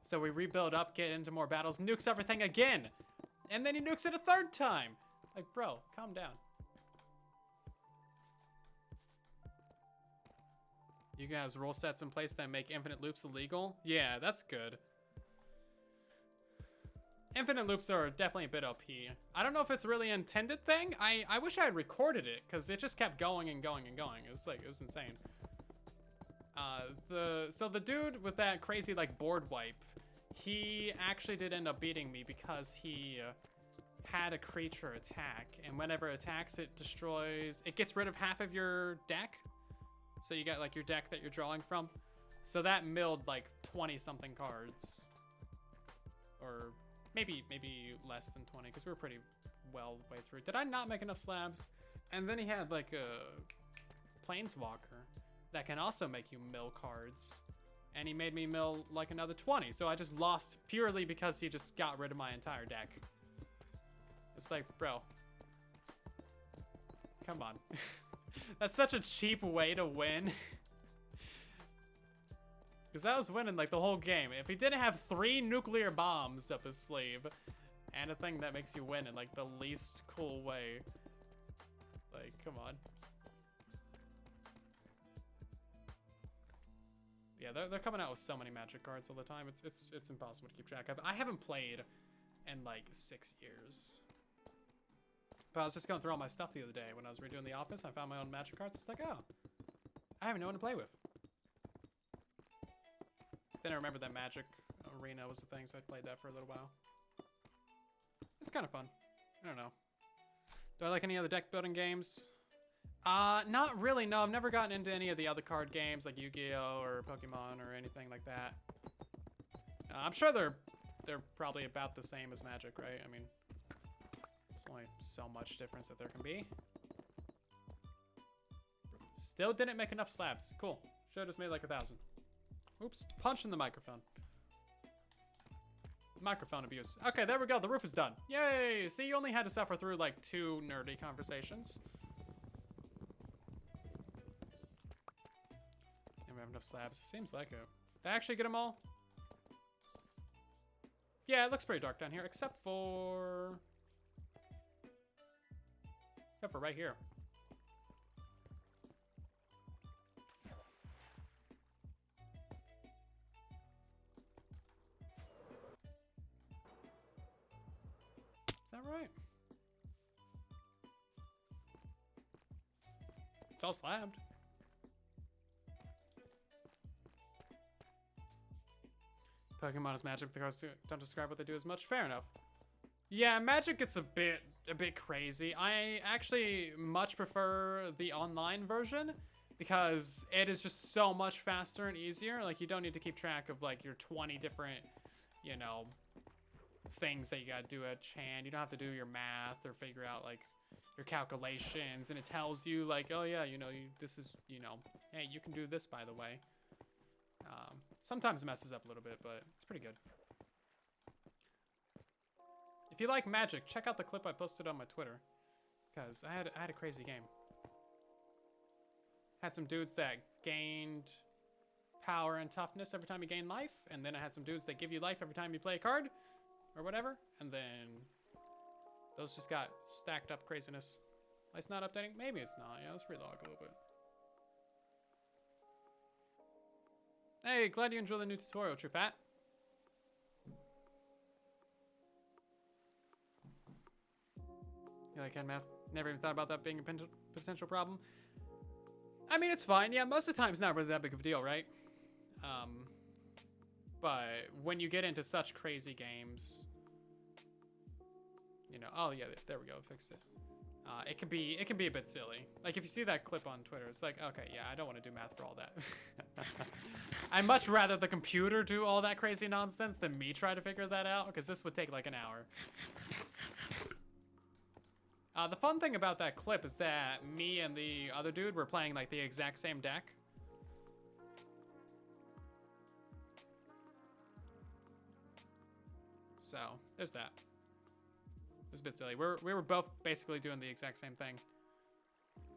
So we rebuild up, get into more battles, nukes everything again. And then he nukes it a third time. Like, bro, calm down. You guys rule sets in place that make infinite loops illegal? Yeah, that's good. Infinite loops are definitely a bit OP. I don't know if it's really an intended thing. I wish I had recorded it because it just kept going and going and going. It was insane. So the dude with that crazy like board wipe, he actually did end up beating me because he had a creature attack, and whenever it attacks, it gets rid of half of your deck. So you got like your deck that you're drawing from. So that milled like 20 something cards, or maybe less than 20 because we were pretty well way through. Did I not make enough slabs? And then he had like a planeswalker that can also make you mill cards, and he made me mill like another 20. So I just lost purely because he just got rid of my entire deck. It's like, bro, come on. That's such a cheap way to win. Because I was winning like the whole game. If he didn't have 3 nuclear bombs up his sleeve and a thing that makes you win in like the least cool way. Like, come on. Yeah, they're coming out with so many magic cards all the time. It's impossible to keep track of. I haven't played in like 6 years. But I was just going through all my stuff the other day when I was redoing the office. I found my own magic cards. It's like, oh, I have no one to play with. Then I remembered that Magic Arena was the thing, so I played that for a little while. It's kind of fun. I don't know. Do I like any other deck building games? Not really, no. I've never gotten into any of the other card games like Yu-Gi-Oh! Or Pokemon or anything like that. I'm sure they're probably about the same as Magic, right? I mean, there's only so much difference that there can be. Still didn't make enough slabs. Cool. Should've just made like 1,000. Oops, punch in the microphone. Microphone abuse. Okay, there we go. The roof is done. Yay! See, you only had to suffer through like 2 nerdy conversations. And we have enough slabs. Seems like it. Did I actually get them all? Yeah, it looks pretty dark down here, except for right here. Is that right? It's all slabbed. Pokemon is Magic, but the cards don't describe what they do as much. Fair enough. Yeah, Magic gets a bit crazy. I actually much prefer the online version because it is just so much faster and easier. Like, you don't need to keep track of like your 20 different, you know, things that you gotta do at Chan. You don't have to do your math or figure out like your calculations, and it tells you like, oh yeah, you know, this is, you know, hey, you can do this, by the way. Sometimes it messes up a little bit, but it's pretty good. If you like Magic, check out the clip I posted on my Twitter, because I had a crazy game. Had some dudes that gained power and toughness every time you gain life. And then I had some dudes that give you life every time you play a card or whatever. And then those just got stacked up craziness. It's not updating? Maybe it's not. Yeah, let's relog a little bit. Hey, glad you enjoyed the new tutorial, True Pat. You like hand math? Never even thought about that being a potential problem. I mean, it's fine. Yeah, most of the time it's not really that big of a deal, right? But when you get into such crazy games, you know, oh yeah, there we go, fixed it. It can be a bit silly. Like if you see that clip on Twitter, it's like, okay, yeah, I don't want to do math for all that. I'd much rather the computer do all that crazy nonsense than me try to figure that out, because this would take like an hour. The fun thing about that clip is that me and the other dude were playing like the exact same deck. So, there's that. It was a bit silly. We were both basically doing the exact same thing.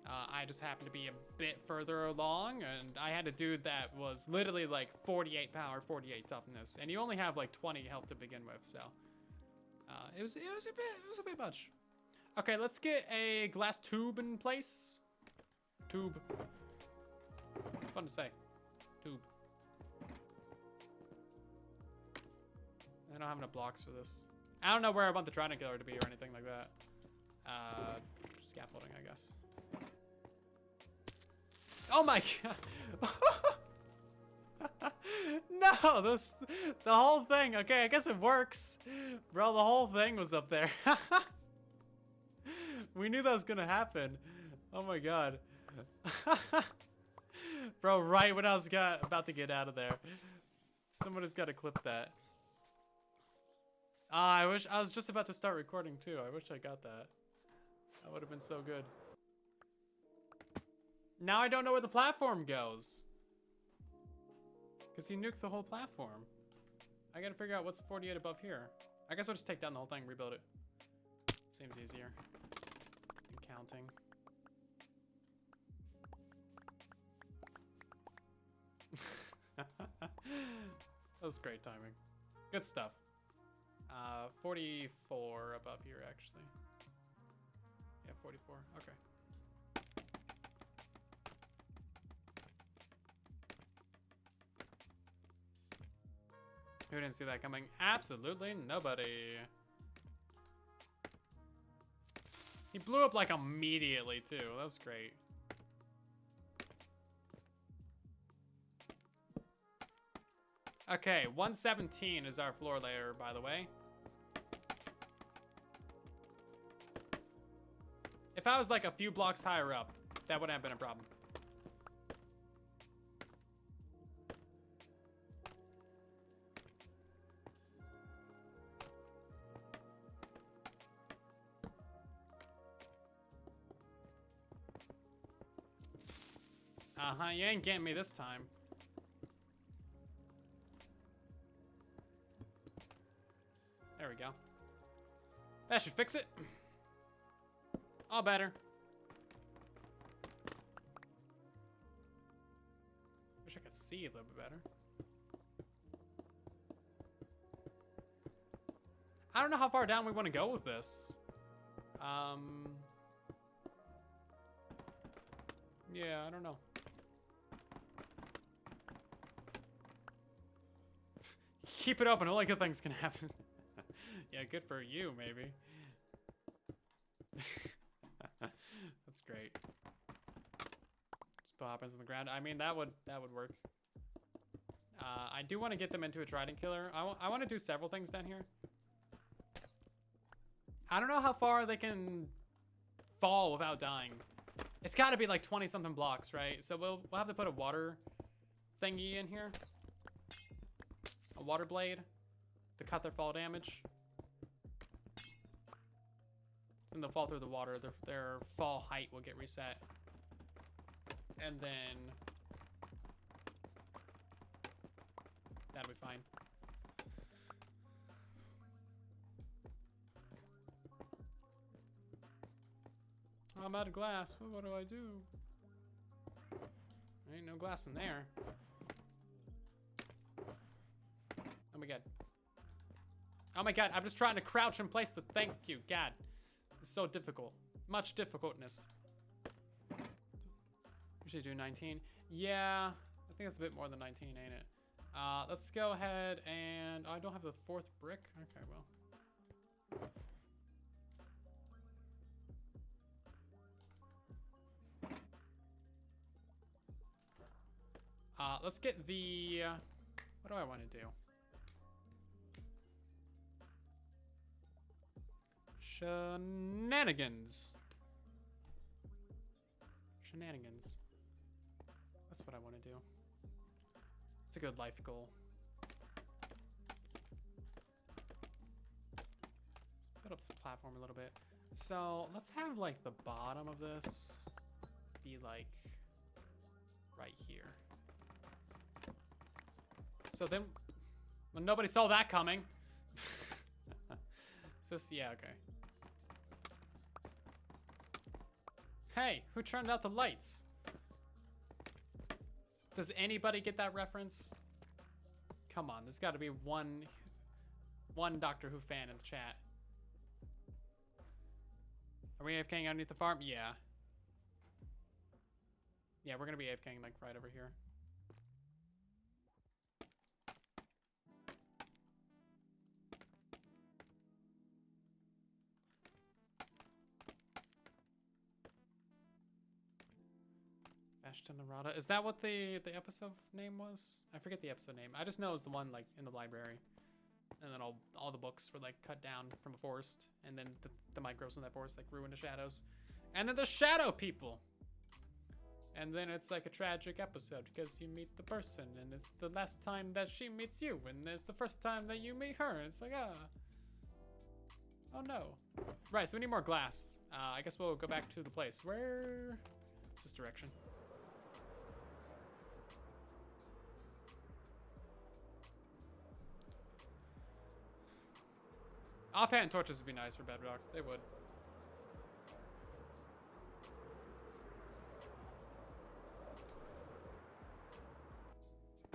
I just happened to be a bit further along, and I had a dude that was literally like 48 power, 48 toughness, and you only have like 20 health to begin with, so it was a bit much. Okay, let's get a glass tube in place. Tube. It's fun to say. Tube. I don't have enough blocks for this. I don't know where I want the trident killer to be or anything like that. Scaffolding, I guess. Oh my god! No, the whole thing. Okay, I guess it works. Bro, the whole thing was up there. We knew that was gonna happen. Oh my god. Bro, right when I was about to get out of there. Someone has got to clip that. I wish I was just about to start recording too. I wish I got that. That would have been so good. Now I don't know where the platform goes. Because he nuked the whole platform. I gotta figure out what's 48 above here. I guess we'll just take down the whole thing, rebuild it. Seems easier. And counting. That was great timing. Good stuff. 44 above here, actually. Yeah, 44. Okay. Who didn't see that coming? Absolutely nobody. He blew up like immediately too. That was great. Okay, 117 is our floor layer, by the way. If I was like a few blocks higher up, that wouldn't have been a problem. Uh-huh, you ain't getting me this time. There we go. That should fix it. All better. Wish I could see a little bit better. I don't know how far down we want to go with this. Yeah, I don't know. Keep it open, only good things can happen. Yeah, good for you, maybe. That's great. Just put hoppers on the ground. I mean, that would work. I do want to get them into a trident killer. I want to do several things down here. I don't know how far they can fall without dying. It's got to be like 20 something blocks, right? So we'll have to put a water thingy in here. A water blade to cut their fall damage. Then they'll fall through the water. Their fall height will get reset. And then that'll be fine. I'm out of glass. What do I do? There ain't no glass in there. Oh my god. Oh my god, I'm just trying to crouch in place to thank you. God. It's so difficult. Much difficultness. Usually do 19. Yeah, I think that's a bit more than 19, ain't it? Let's go ahead and... Oh, I don't have the 4th brick? Okay, well. Let's get the... what do I want to do? Shenanigans. Shenanigans. That's what I want to do. It's a good life goal. Put up this platform a little bit. So let's have like the bottom of this be like right here. So then, well, nobody saw that coming. Just, yeah, okay. Hey, who turned out the lights? Does anybody get that reference? Come on, there's got to be one Doctor Who fan in the chat. Are we AFKing underneath the farm? Yeah. Yeah, we're gonna be AFKing like right over here. Narada. Is that what the episode name was? I forget the episode name. I just know it was the one like in the library. And then all the books were like cut down from a forest. And then the microbes in that forest like grew into shadows. And then the shadow people. And then it's like a tragic episode because you meet the person and it's the last time that she meets you. And it's the first time that you meet her. It's like, oh no. Right, so we need more glass. I guess we'll go back to the place. Where is this direction? Offhand torches would be nice for Bedrock. They would.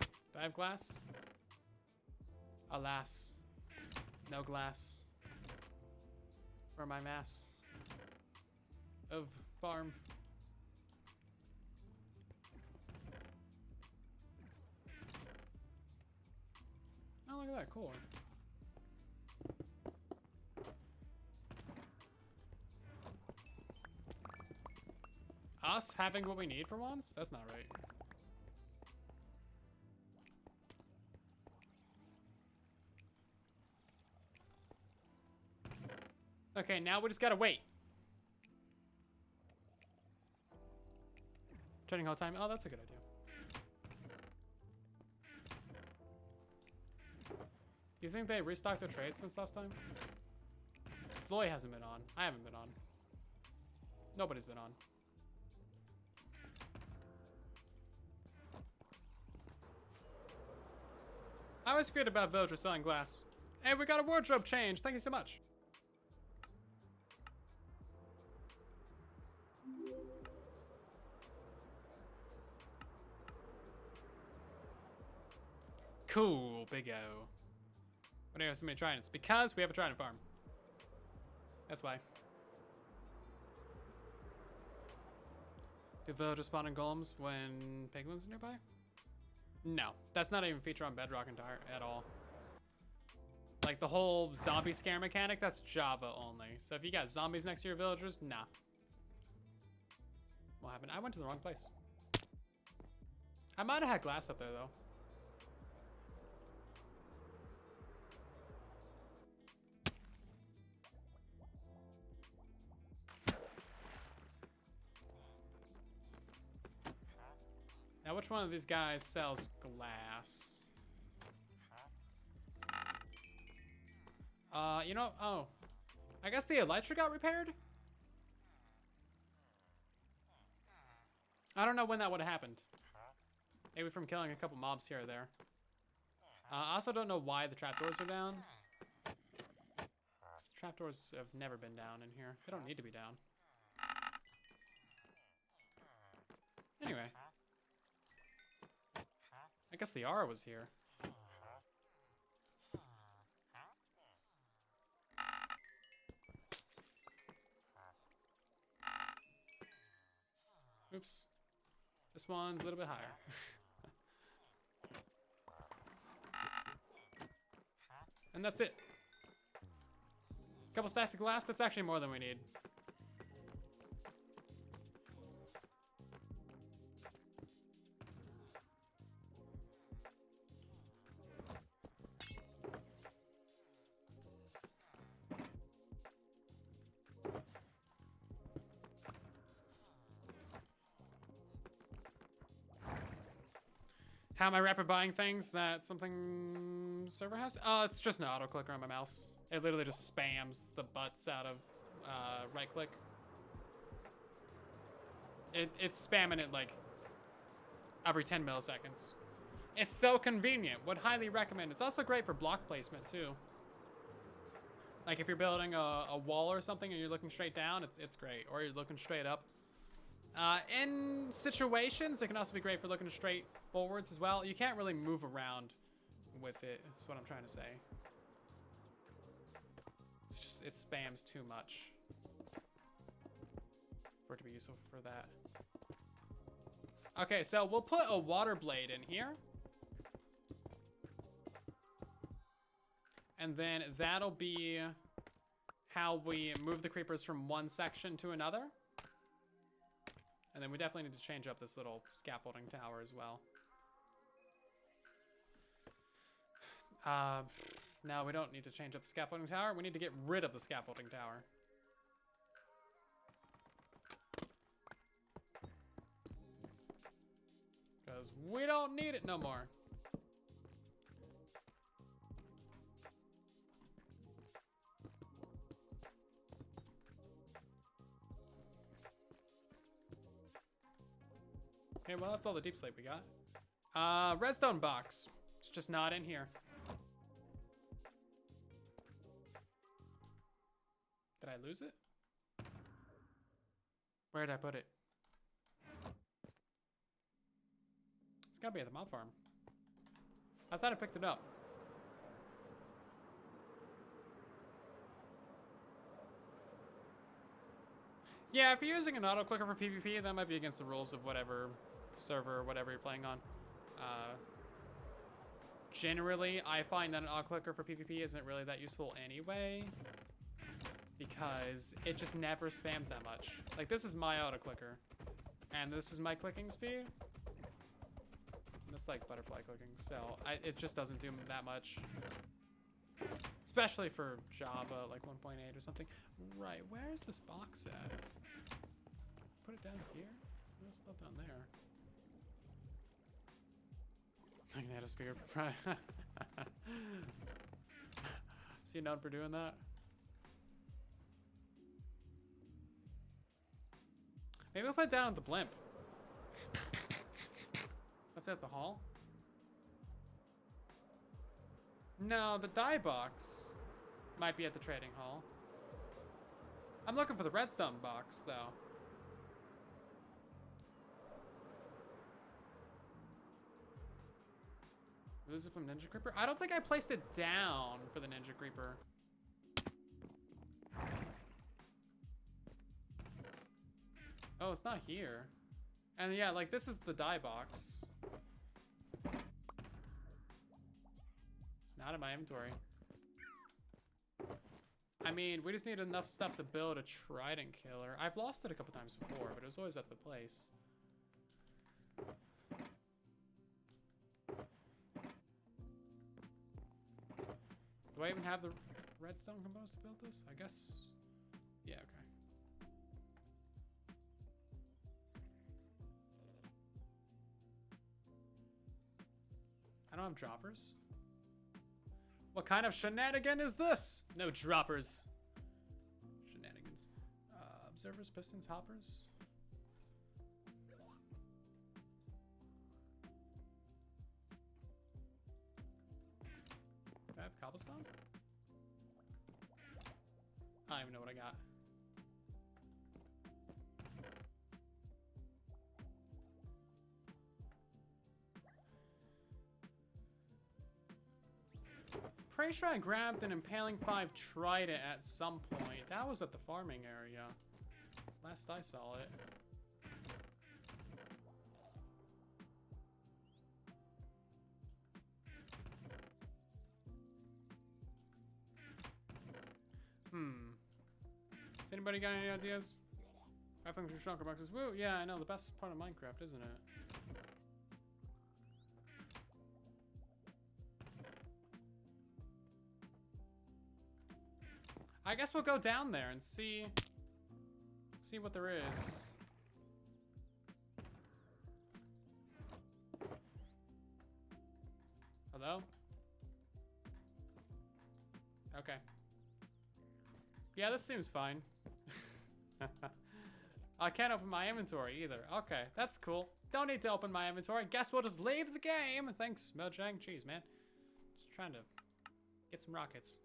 Do I have glass? Alas. No glass. For my mass of farm. Oh, look at that. Cool. Us having what we need for once? That's not right. Okay, now we just gotta wait. Turning whole time. Oh, that's a good idea. Do you think they restocked their trade since last time? Sloy hasn't been on. I haven't been on. Nobody's been on. I always forget about villagers selling glass. Hey, we got a wardrobe change. Thank you so much. Cool, big O. What do you have so many tridents? Because we have a trident farm. That's why. Do villagers spawn in golems when piglins are nearby? No, that's not even a feature on Bedrock at all. Like the whole zombie scare mechanic, that's Java only. So if you got zombies next to your villagers, nah. What happened? I went to the wrong place. I might have had glass up there though. Now, which one of these guys sells glass? You know, oh. I guess the elytra got repaired? I don't know when that would have happened. Maybe from killing a couple mobs here or there. I also don't know why the trapdoors are down. The trapdoors have never been down in here. They don't need to be down. Anyway. I guess the R was here. This one's a little bit higher. And that's it. Couple stacks of glass, that's actually more than we need. How am I rapid buying things that something server has? It's just an auto clicker on my mouse. It literally just spams the butts out of right click. It's spamming it like every 10 milliseconds. It's so convenient. Would highly recommend. It's also great for block placement too. Like if you're building a wall or something and you're looking straight down, it's great. Or you're looking straight up. In situations, it can also be great for looking straight forwards as well. You can't really move around with it, is what I'm trying to say. It's just, it spams too much for it to be useful for that. Okay, so we'll put a water blade in here. And then that'll be how we move the creepers from one section to another. And then we definitely need to change up this little scaffolding tower as well. No, we don't need to change up the scaffolding tower. We need to get rid of the scaffolding tower. Because we don't need it no more. Okay, well, that's all the deep slate we got. Redstone box. It's just not in here. Did I lose it? Where did I put it? It's gotta be at the mob farm. I thought I picked it up. Yeah, if you're using an auto clicker for PvP, that might be against the rules of whatever server or whatever you're playing on. Generally, I find that an auto clicker for PvP isn't really that useful anyway, because it just never spams that much. Like, this is my auto clicker, and this is my clicking speed. And it's like butterfly clicking, so it just doesn't do that much. Especially for Java, like 1.8 or something. Right, where's this box at? Put it down here? No, it's not down there. I can add a spear. Is he known for doing that? Maybe I'll put it down at the blimp. That's at the hall? No, the dye box might be at the trading hall. I'm looking for the redstone box, though. Lose it from Ninja Creeper? I don't think I placed it down for the Ninja Creeper. Oh, it's not here. And yeah, like this is the dye box. It's not in my inventory. I mean, we just need enough stuff to build a trident killer. I've lost it a couple times before, but it was always at the place. Do I even have the redstone components to build this? I guess. Yeah, okay. I don't have droppers. What kind of shenanigan is this? No droppers. Shenanigans. Observers, pistons, hoppers. Do I have cobblestone? I don't even know what I got. Pretty sure I grabbed an Impaling 5 trident at some point. That was at the farming area. Last I saw it. Anybody got any ideas? Rifling through shulker boxes. Woo, yeah, I know, the best part of Minecraft, isn't it? I guess we'll go down there and see what there is. Hello? Okay. Yeah, this seems fine. I can't open my inventory either. Okay, that's cool. Don't need to open my inventory. Guess we'll just leave the game. Thanks, Mojang. Jeez, man. Just trying to get some rockets.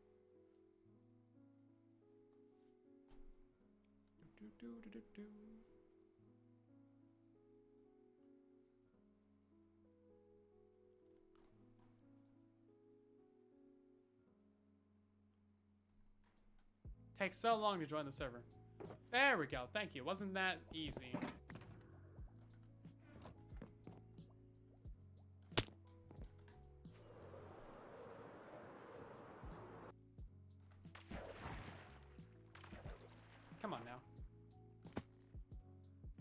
Takes so long to join the server. There we go. Thank you. Wasn't that easy? Come on now.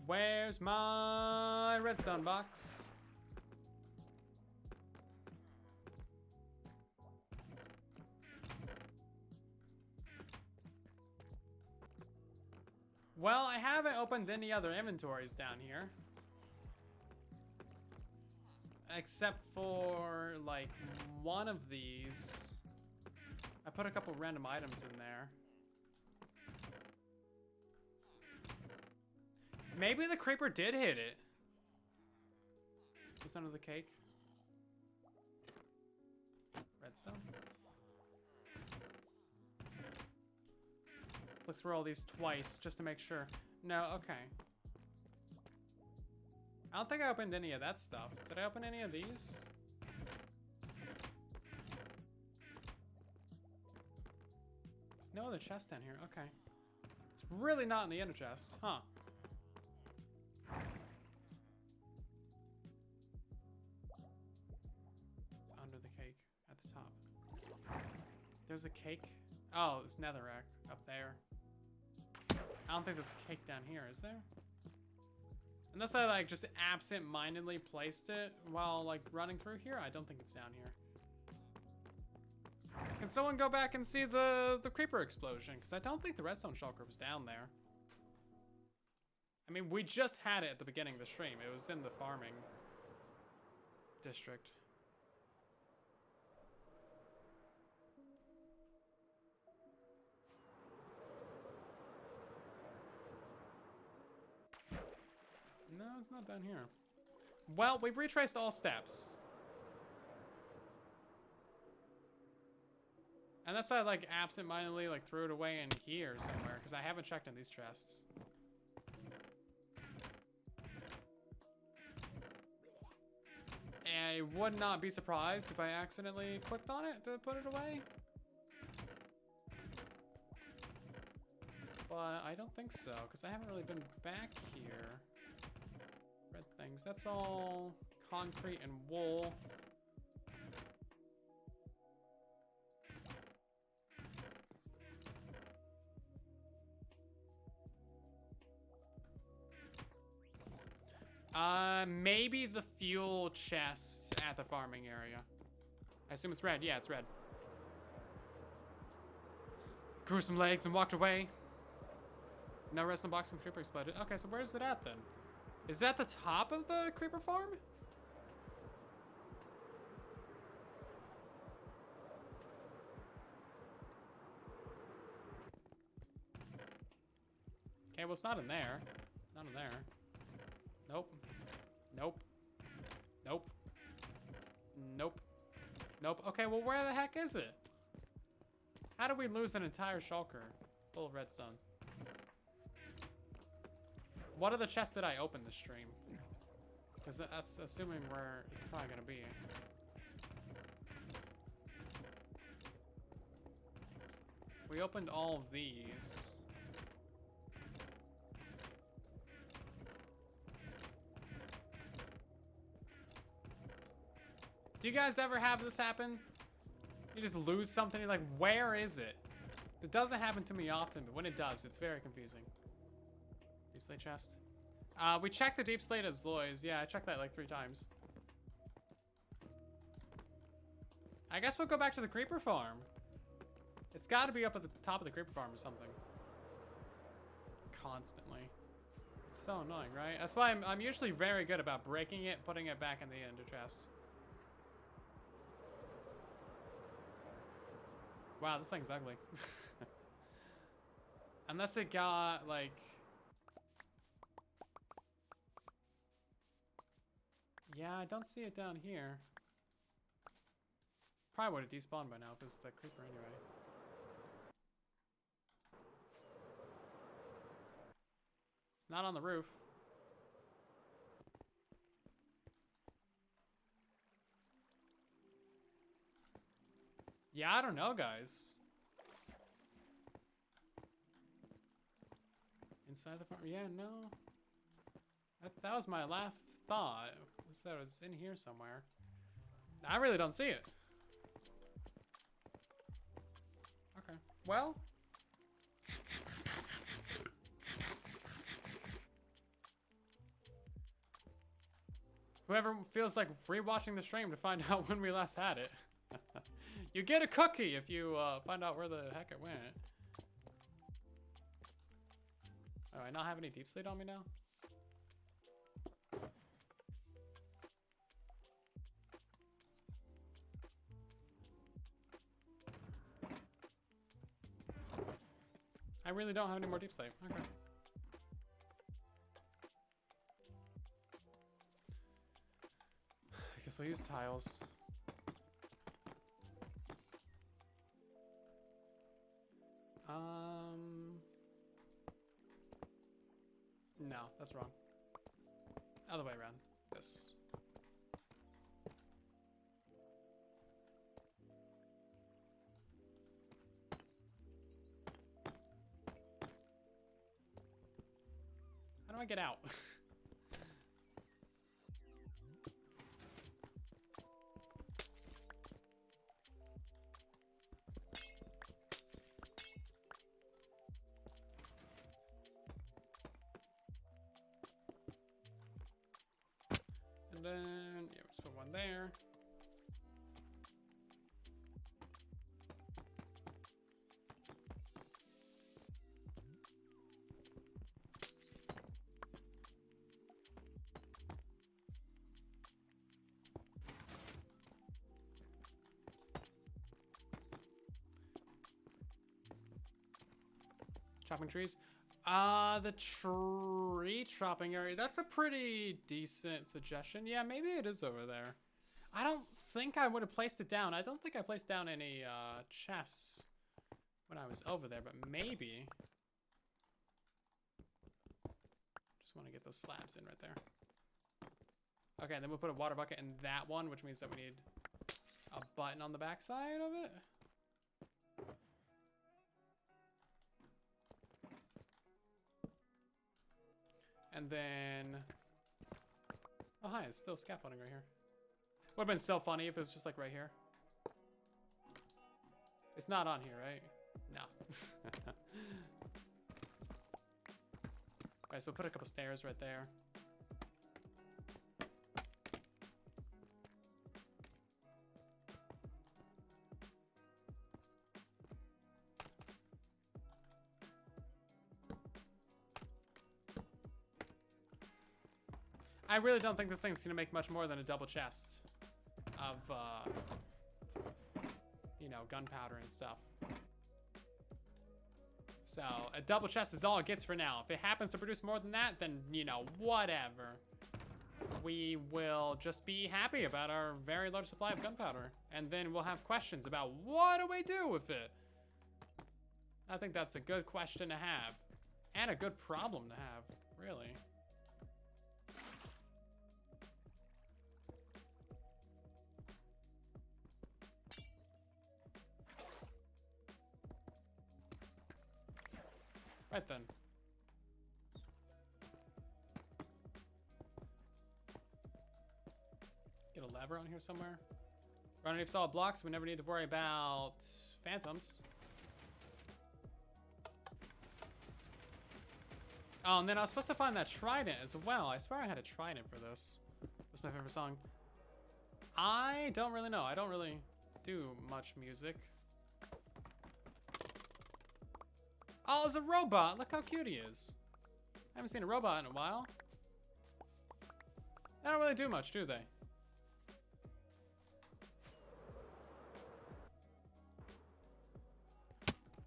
Where's my redstone box? Well, I haven't opened any other inventories down here. Except for, like, one of these. I put a couple random items in there. Maybe the creeper did hit it. What's under the cake? Redstone? Look through all these twice just to make sure. No, okay. I don't think I opened any of that stuff. Did I open any of these? There's no other chest down here. Okay. It's really not in the inner chest. Huh. It's under the cake at the top. There's a cake. Oh, it's netherrack up there. I don't think there's a cake down here, is there? Unless I, like, just absent-mindedly placed it while, like, running through here. I don't think it's down here. Can someone go back and see the creeper explosion? Because I don't think the redstone shulker was down there. I mean, we just had it at the beginning of the stream. It was in the farming district. No, it's not down here. Well, we've retraced all steps. Unless I, like, absent-mindedly, like, threw it away in here somewhere, because I haven't checked in these chests. I would not be surprised if I accidentally clicked on it to put it away. But I don't think so, because I haven't really been back here. Red things. That's all concrete and wool. Maybe the fuel chest at the farming area. I assume it's red. Yeah, it's red. Grew some legs and walked away. No redstone box and creeper exploded. Okay, so where's it at then? Is that the top of the creeper farm? Okay, well, it's not in there. Not in there. Nope. Nope. Nope. Nope. Nope. Okay, well, where the heck is it? How did we lose an entire shulker full of redstone? What are the chests that I opened this stream? Because that's assuming where it's probably going to be. We opened all of these. Do you guys ever have this happen? You just lose something, you're like, where is it? It doesn't happen to me often, but when it does, it's very confusing. Deep slate chest. We checked the deep slate as Loy's. Yeah, I checked that like 3 times. I guess we'll go back to the creeper farm. It's got to be up at the top of the creeper farm or something. Constantly. It's so annoying, right? That's why I'm usually very good about breaking it, putting it back in the ender chest. Wow, this thing's ugly. Unless it got, like... Yeah, I don't see it down here. Probably would have despawned by now if it was the creeper anyway. It's not on the roof. Yeah, I don't know, guys. Inside the farm? Yeah, no. That was my last thought. Was that it was in here somewhere. I really don't see it. Okay. Well. Whoever feels like rewatching the stream to find out when we last had it. You get a cookie if you find out where the heck it went. Oh, I not have any deep slate on me now? I really don't have any more deep slate. Okay. I guess we'll use tiles. No, that's wrong. Other way around. This. How do I get out? And then, yeah, let's put one there. Chopping trees. The tree chopping area. That's a pretty decent suggestion. Yeah, maybe it is over there. I don't think I would have placed it down. I don't think I placed down any chests when I was over there, but maybe. Just want to get those slabs in right there. Okay, then we'll put a water bucket in that one, which means that we need a button on the back side of it. And then, oh hi, it's still scaffolding right here. Would have been so funny if it was just like right here. It's not on here, right? No. Alright, so we'll put a couple stairs right there. I really don't think this thing's gonna make much more than a double chest of, you know, gunpowder and stuff. So, a double chest is all it gets for now. If it happens to produce more than that, then, you know, whatever. We will just be happy about our very large supply of gunpowder. And then we'll have questions about what do we do with it? I think that's a good question to have. And a good problem to have, really. Right then. Get a lever on here somewhere. Run underneath solid blocks, we never need to worry about phantoms. Oh, and then I was supposed to find that trident as well. I swear I had a trident for this. That's my favorite song. I don't really know. I don't really do much music. Oh, it's a robot. Look how cute he is. I haven't seen a robot in a while. They don't really do much, do they?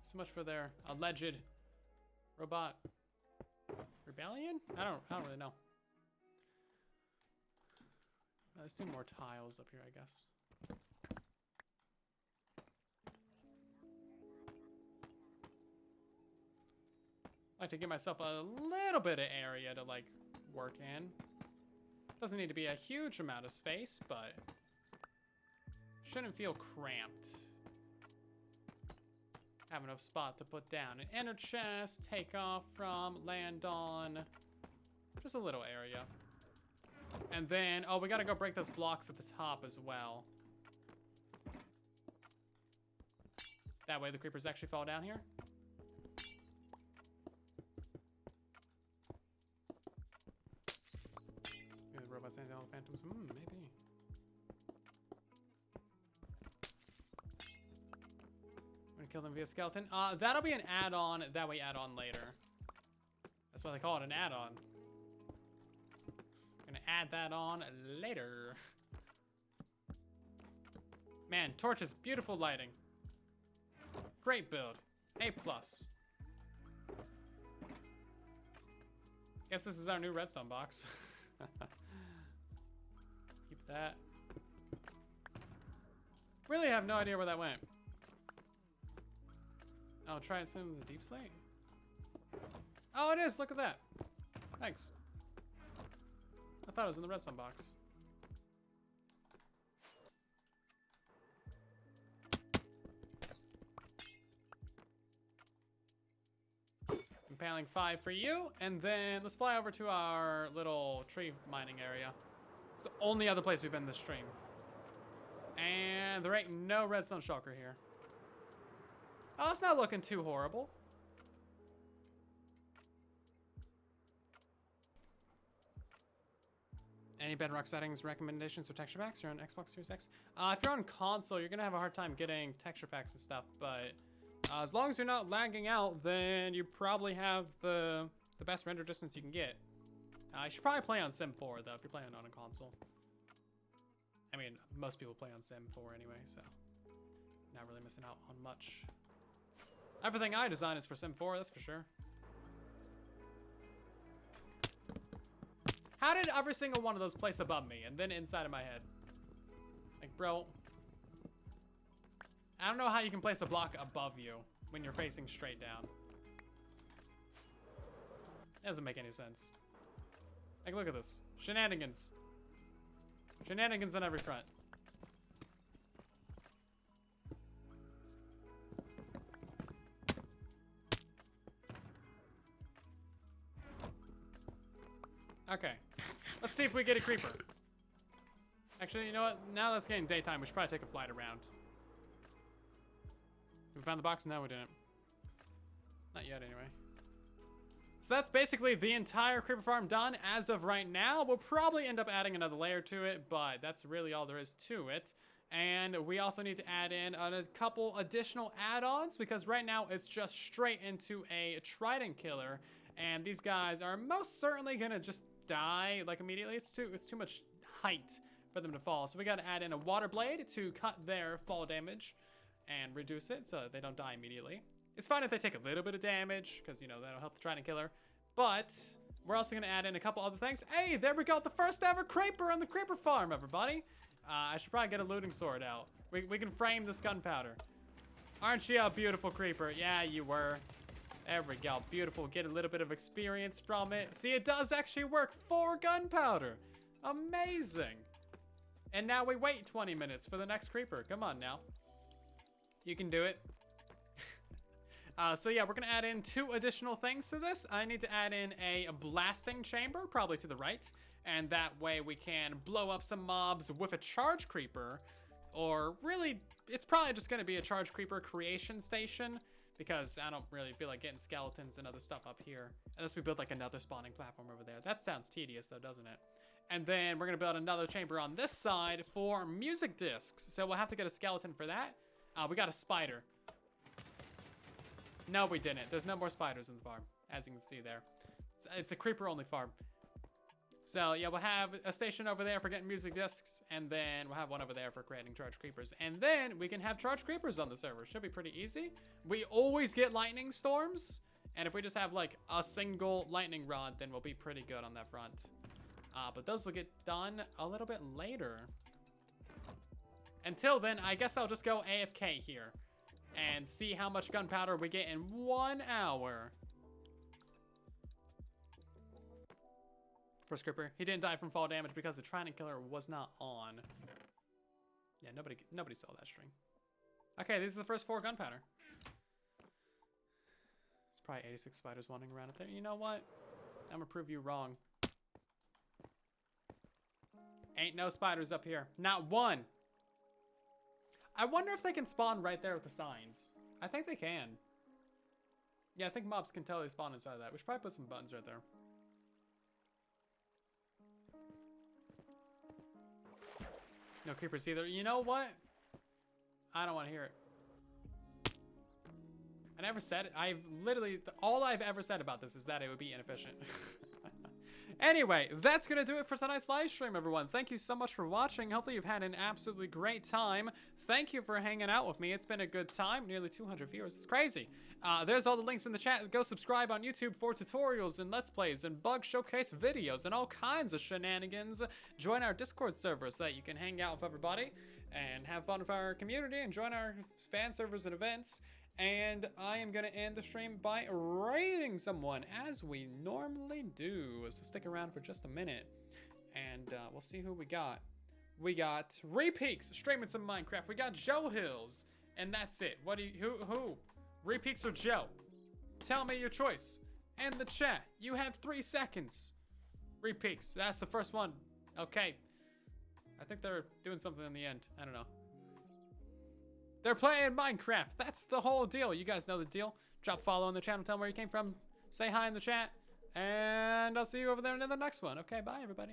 So much for their alleged robot rebellion? I don't really know. Let's do more tiles up here, I guess. I like to give myself a little bit of area to like work in. Doesn't need to be a huge amount of space, but shouldn't feel cramped. Have enough spot to put down an inner chest, take off from, land on. Just a little area. And then, oh, we gotta go break those blocks at the top as well. That way the creepers actually fall down here. Maybe the robots and all the phantoms. Maybe. Kill them via skeleton. That'll be an add-on that we add on later. That's why they call it an add-on. Gonna add that on later. Man, torches, beautiful lighting. Great build. A+. Guess this is our new redstone box. Keep that. Really have no idea where that went. Oh, try it soon with the deep slate. Oh, it is. Look at that. Thanks. I thought it was in the redstone box. Impaling 5 for you, and then let's fly over to our little tree mining area. It's the only other place we've been this stream. And there ain't no redstone shulker here. Oh, it's not looking too horrible. Any Bedrock settings, recommendations, or texture packs? You're on Xbox Series X? If you're on console, you're gonna have a hard time getting texture packs and stuff, but as long as you're not lagging out, then you probably have the best render distance you can get. You should probably play on Sim 4, though, if you're playing on a console. I mean, most people play on Sim 4 anyway, so not really missing out on much. Everything I design is for Sim 4, that's for sure. How did every single one of those place above me and then inside of my head? Like, bro. I don't know how you can place a block above you when you're facing straight down. It doesn't make any sense. Like, look at this. Shenanigans. Shenanigans on every front. Okay, let's see if we get a creeper. Actually, you know what? Now that it's getting daytime, we should probably take a flight around. We found the box? No, we didn't. Not yet, anyway. So that's basically the entire creeper farm done as of right now. We'll probably end up adding another layer to it, but that's really all there is to it. And we also need to add in a couple additional add-ons because right now it's just straight into a trident killer. And these guys are most certainly gonna just die like immediately. It's too much height for them to fall. So we got to add in a water blade to cut their fall damage and reduce it so they don't die immediately. It's fine if they take a little bit of damage because, you know, that'll help the trident killer. But we're also going to add in a couple other things. Hey, there we go. The first ever creeper on the creeper farm, everybody. I should probably get a looting sword out. We can frame this gunpowder. Aren't you a beautiful creeper? Yeah, you were. There we go. Beautiful. Get a little bit of experience from it. See, it does actually work for gunpowder. Amazing. And now we wait 20 minutes for the next creeper. Come on now. You can do it. So yeah, we're going to add in 2 additional things to this. I need to add in a blasting chamber, probably to the right. And that way we can blow up some mobs with a charge creeper. Or really, it's probably just going to be a charge creeper creation station. because I don't really feel like getting skeletons and other stuff up here. Unless we build like another spawning platform over there. That sounds tedious though, doesn't it? And then we're gonna build another chamber on this side for music discs. So we'll have to get a skeleton for that. We got a spider. No, we didn't. There's no more spiders in the farm, as you can see there. It's a creeper-only farm. So yeah, we'll have a station over there for getting music discs, and then we'll have one over there for creating charged creepers. And then we can have charged creepers on the server. Should be pretty easy. We always get lightning storms, and if we just have like a single lightning rod, then we'll be pretty good on that front. But those will get done a little bit later. Until then, I guess I'll just go AFK here and see how much gunpowder we get in 1 hour. First creeper, he didn't die from fall damage because the Trident Killer was not on. Yeah, nobody saw that string. Okay, these are the first 4 gunpowder. There's probably 86 spiders wandering around up there. You know what? I'm gonna prove you wrong. Ain't no spiders up here. Not one. I wonder if they can spawn right there with the signs. I think they can. Yeah, I think mobs can totally spawn inside of that. We should probably put some buttons right there. No creepers either. You know what? I don't want to hear it. I never said it. I've literally, all I've ever said about this is that it would be inefficient. Anyway, that's going to do it for tonight's live stream, everyone. Thank you so much for watching. Hopefully you've had an absolutely great time. Thank you for hanging out with me. It's been a good time. Nearly 200 viewers. It's crazy. There's all the links in the chat. Go subscribe on YouTube for tutorials and Let's Plays and bug showcase videos and all kinds of shenanigans. Join our Discord server so that you can hang out with everybody and have fun with our community and join our fan servers and events. And I am going to end the stream by raiding someone, as we normally do. So stick around for just a minute, and we'll see who we got. We got Repeaks streaming some Minecraft. We got Joe Hills, and that's it. What do you, who? Repeaks or Joe? Tell me your choice in the chat. You have 3 seconds. Repeaks, that's the first one. Okay. I think they're doing something in the end. I don't know. They're playing Minecraft. That's the whole deal. You guys know the deal. Drop follow on the channel. Tell them where you came from. Say hi in the chat. And I'll see you over there in the next one. Okay, bye, everybody.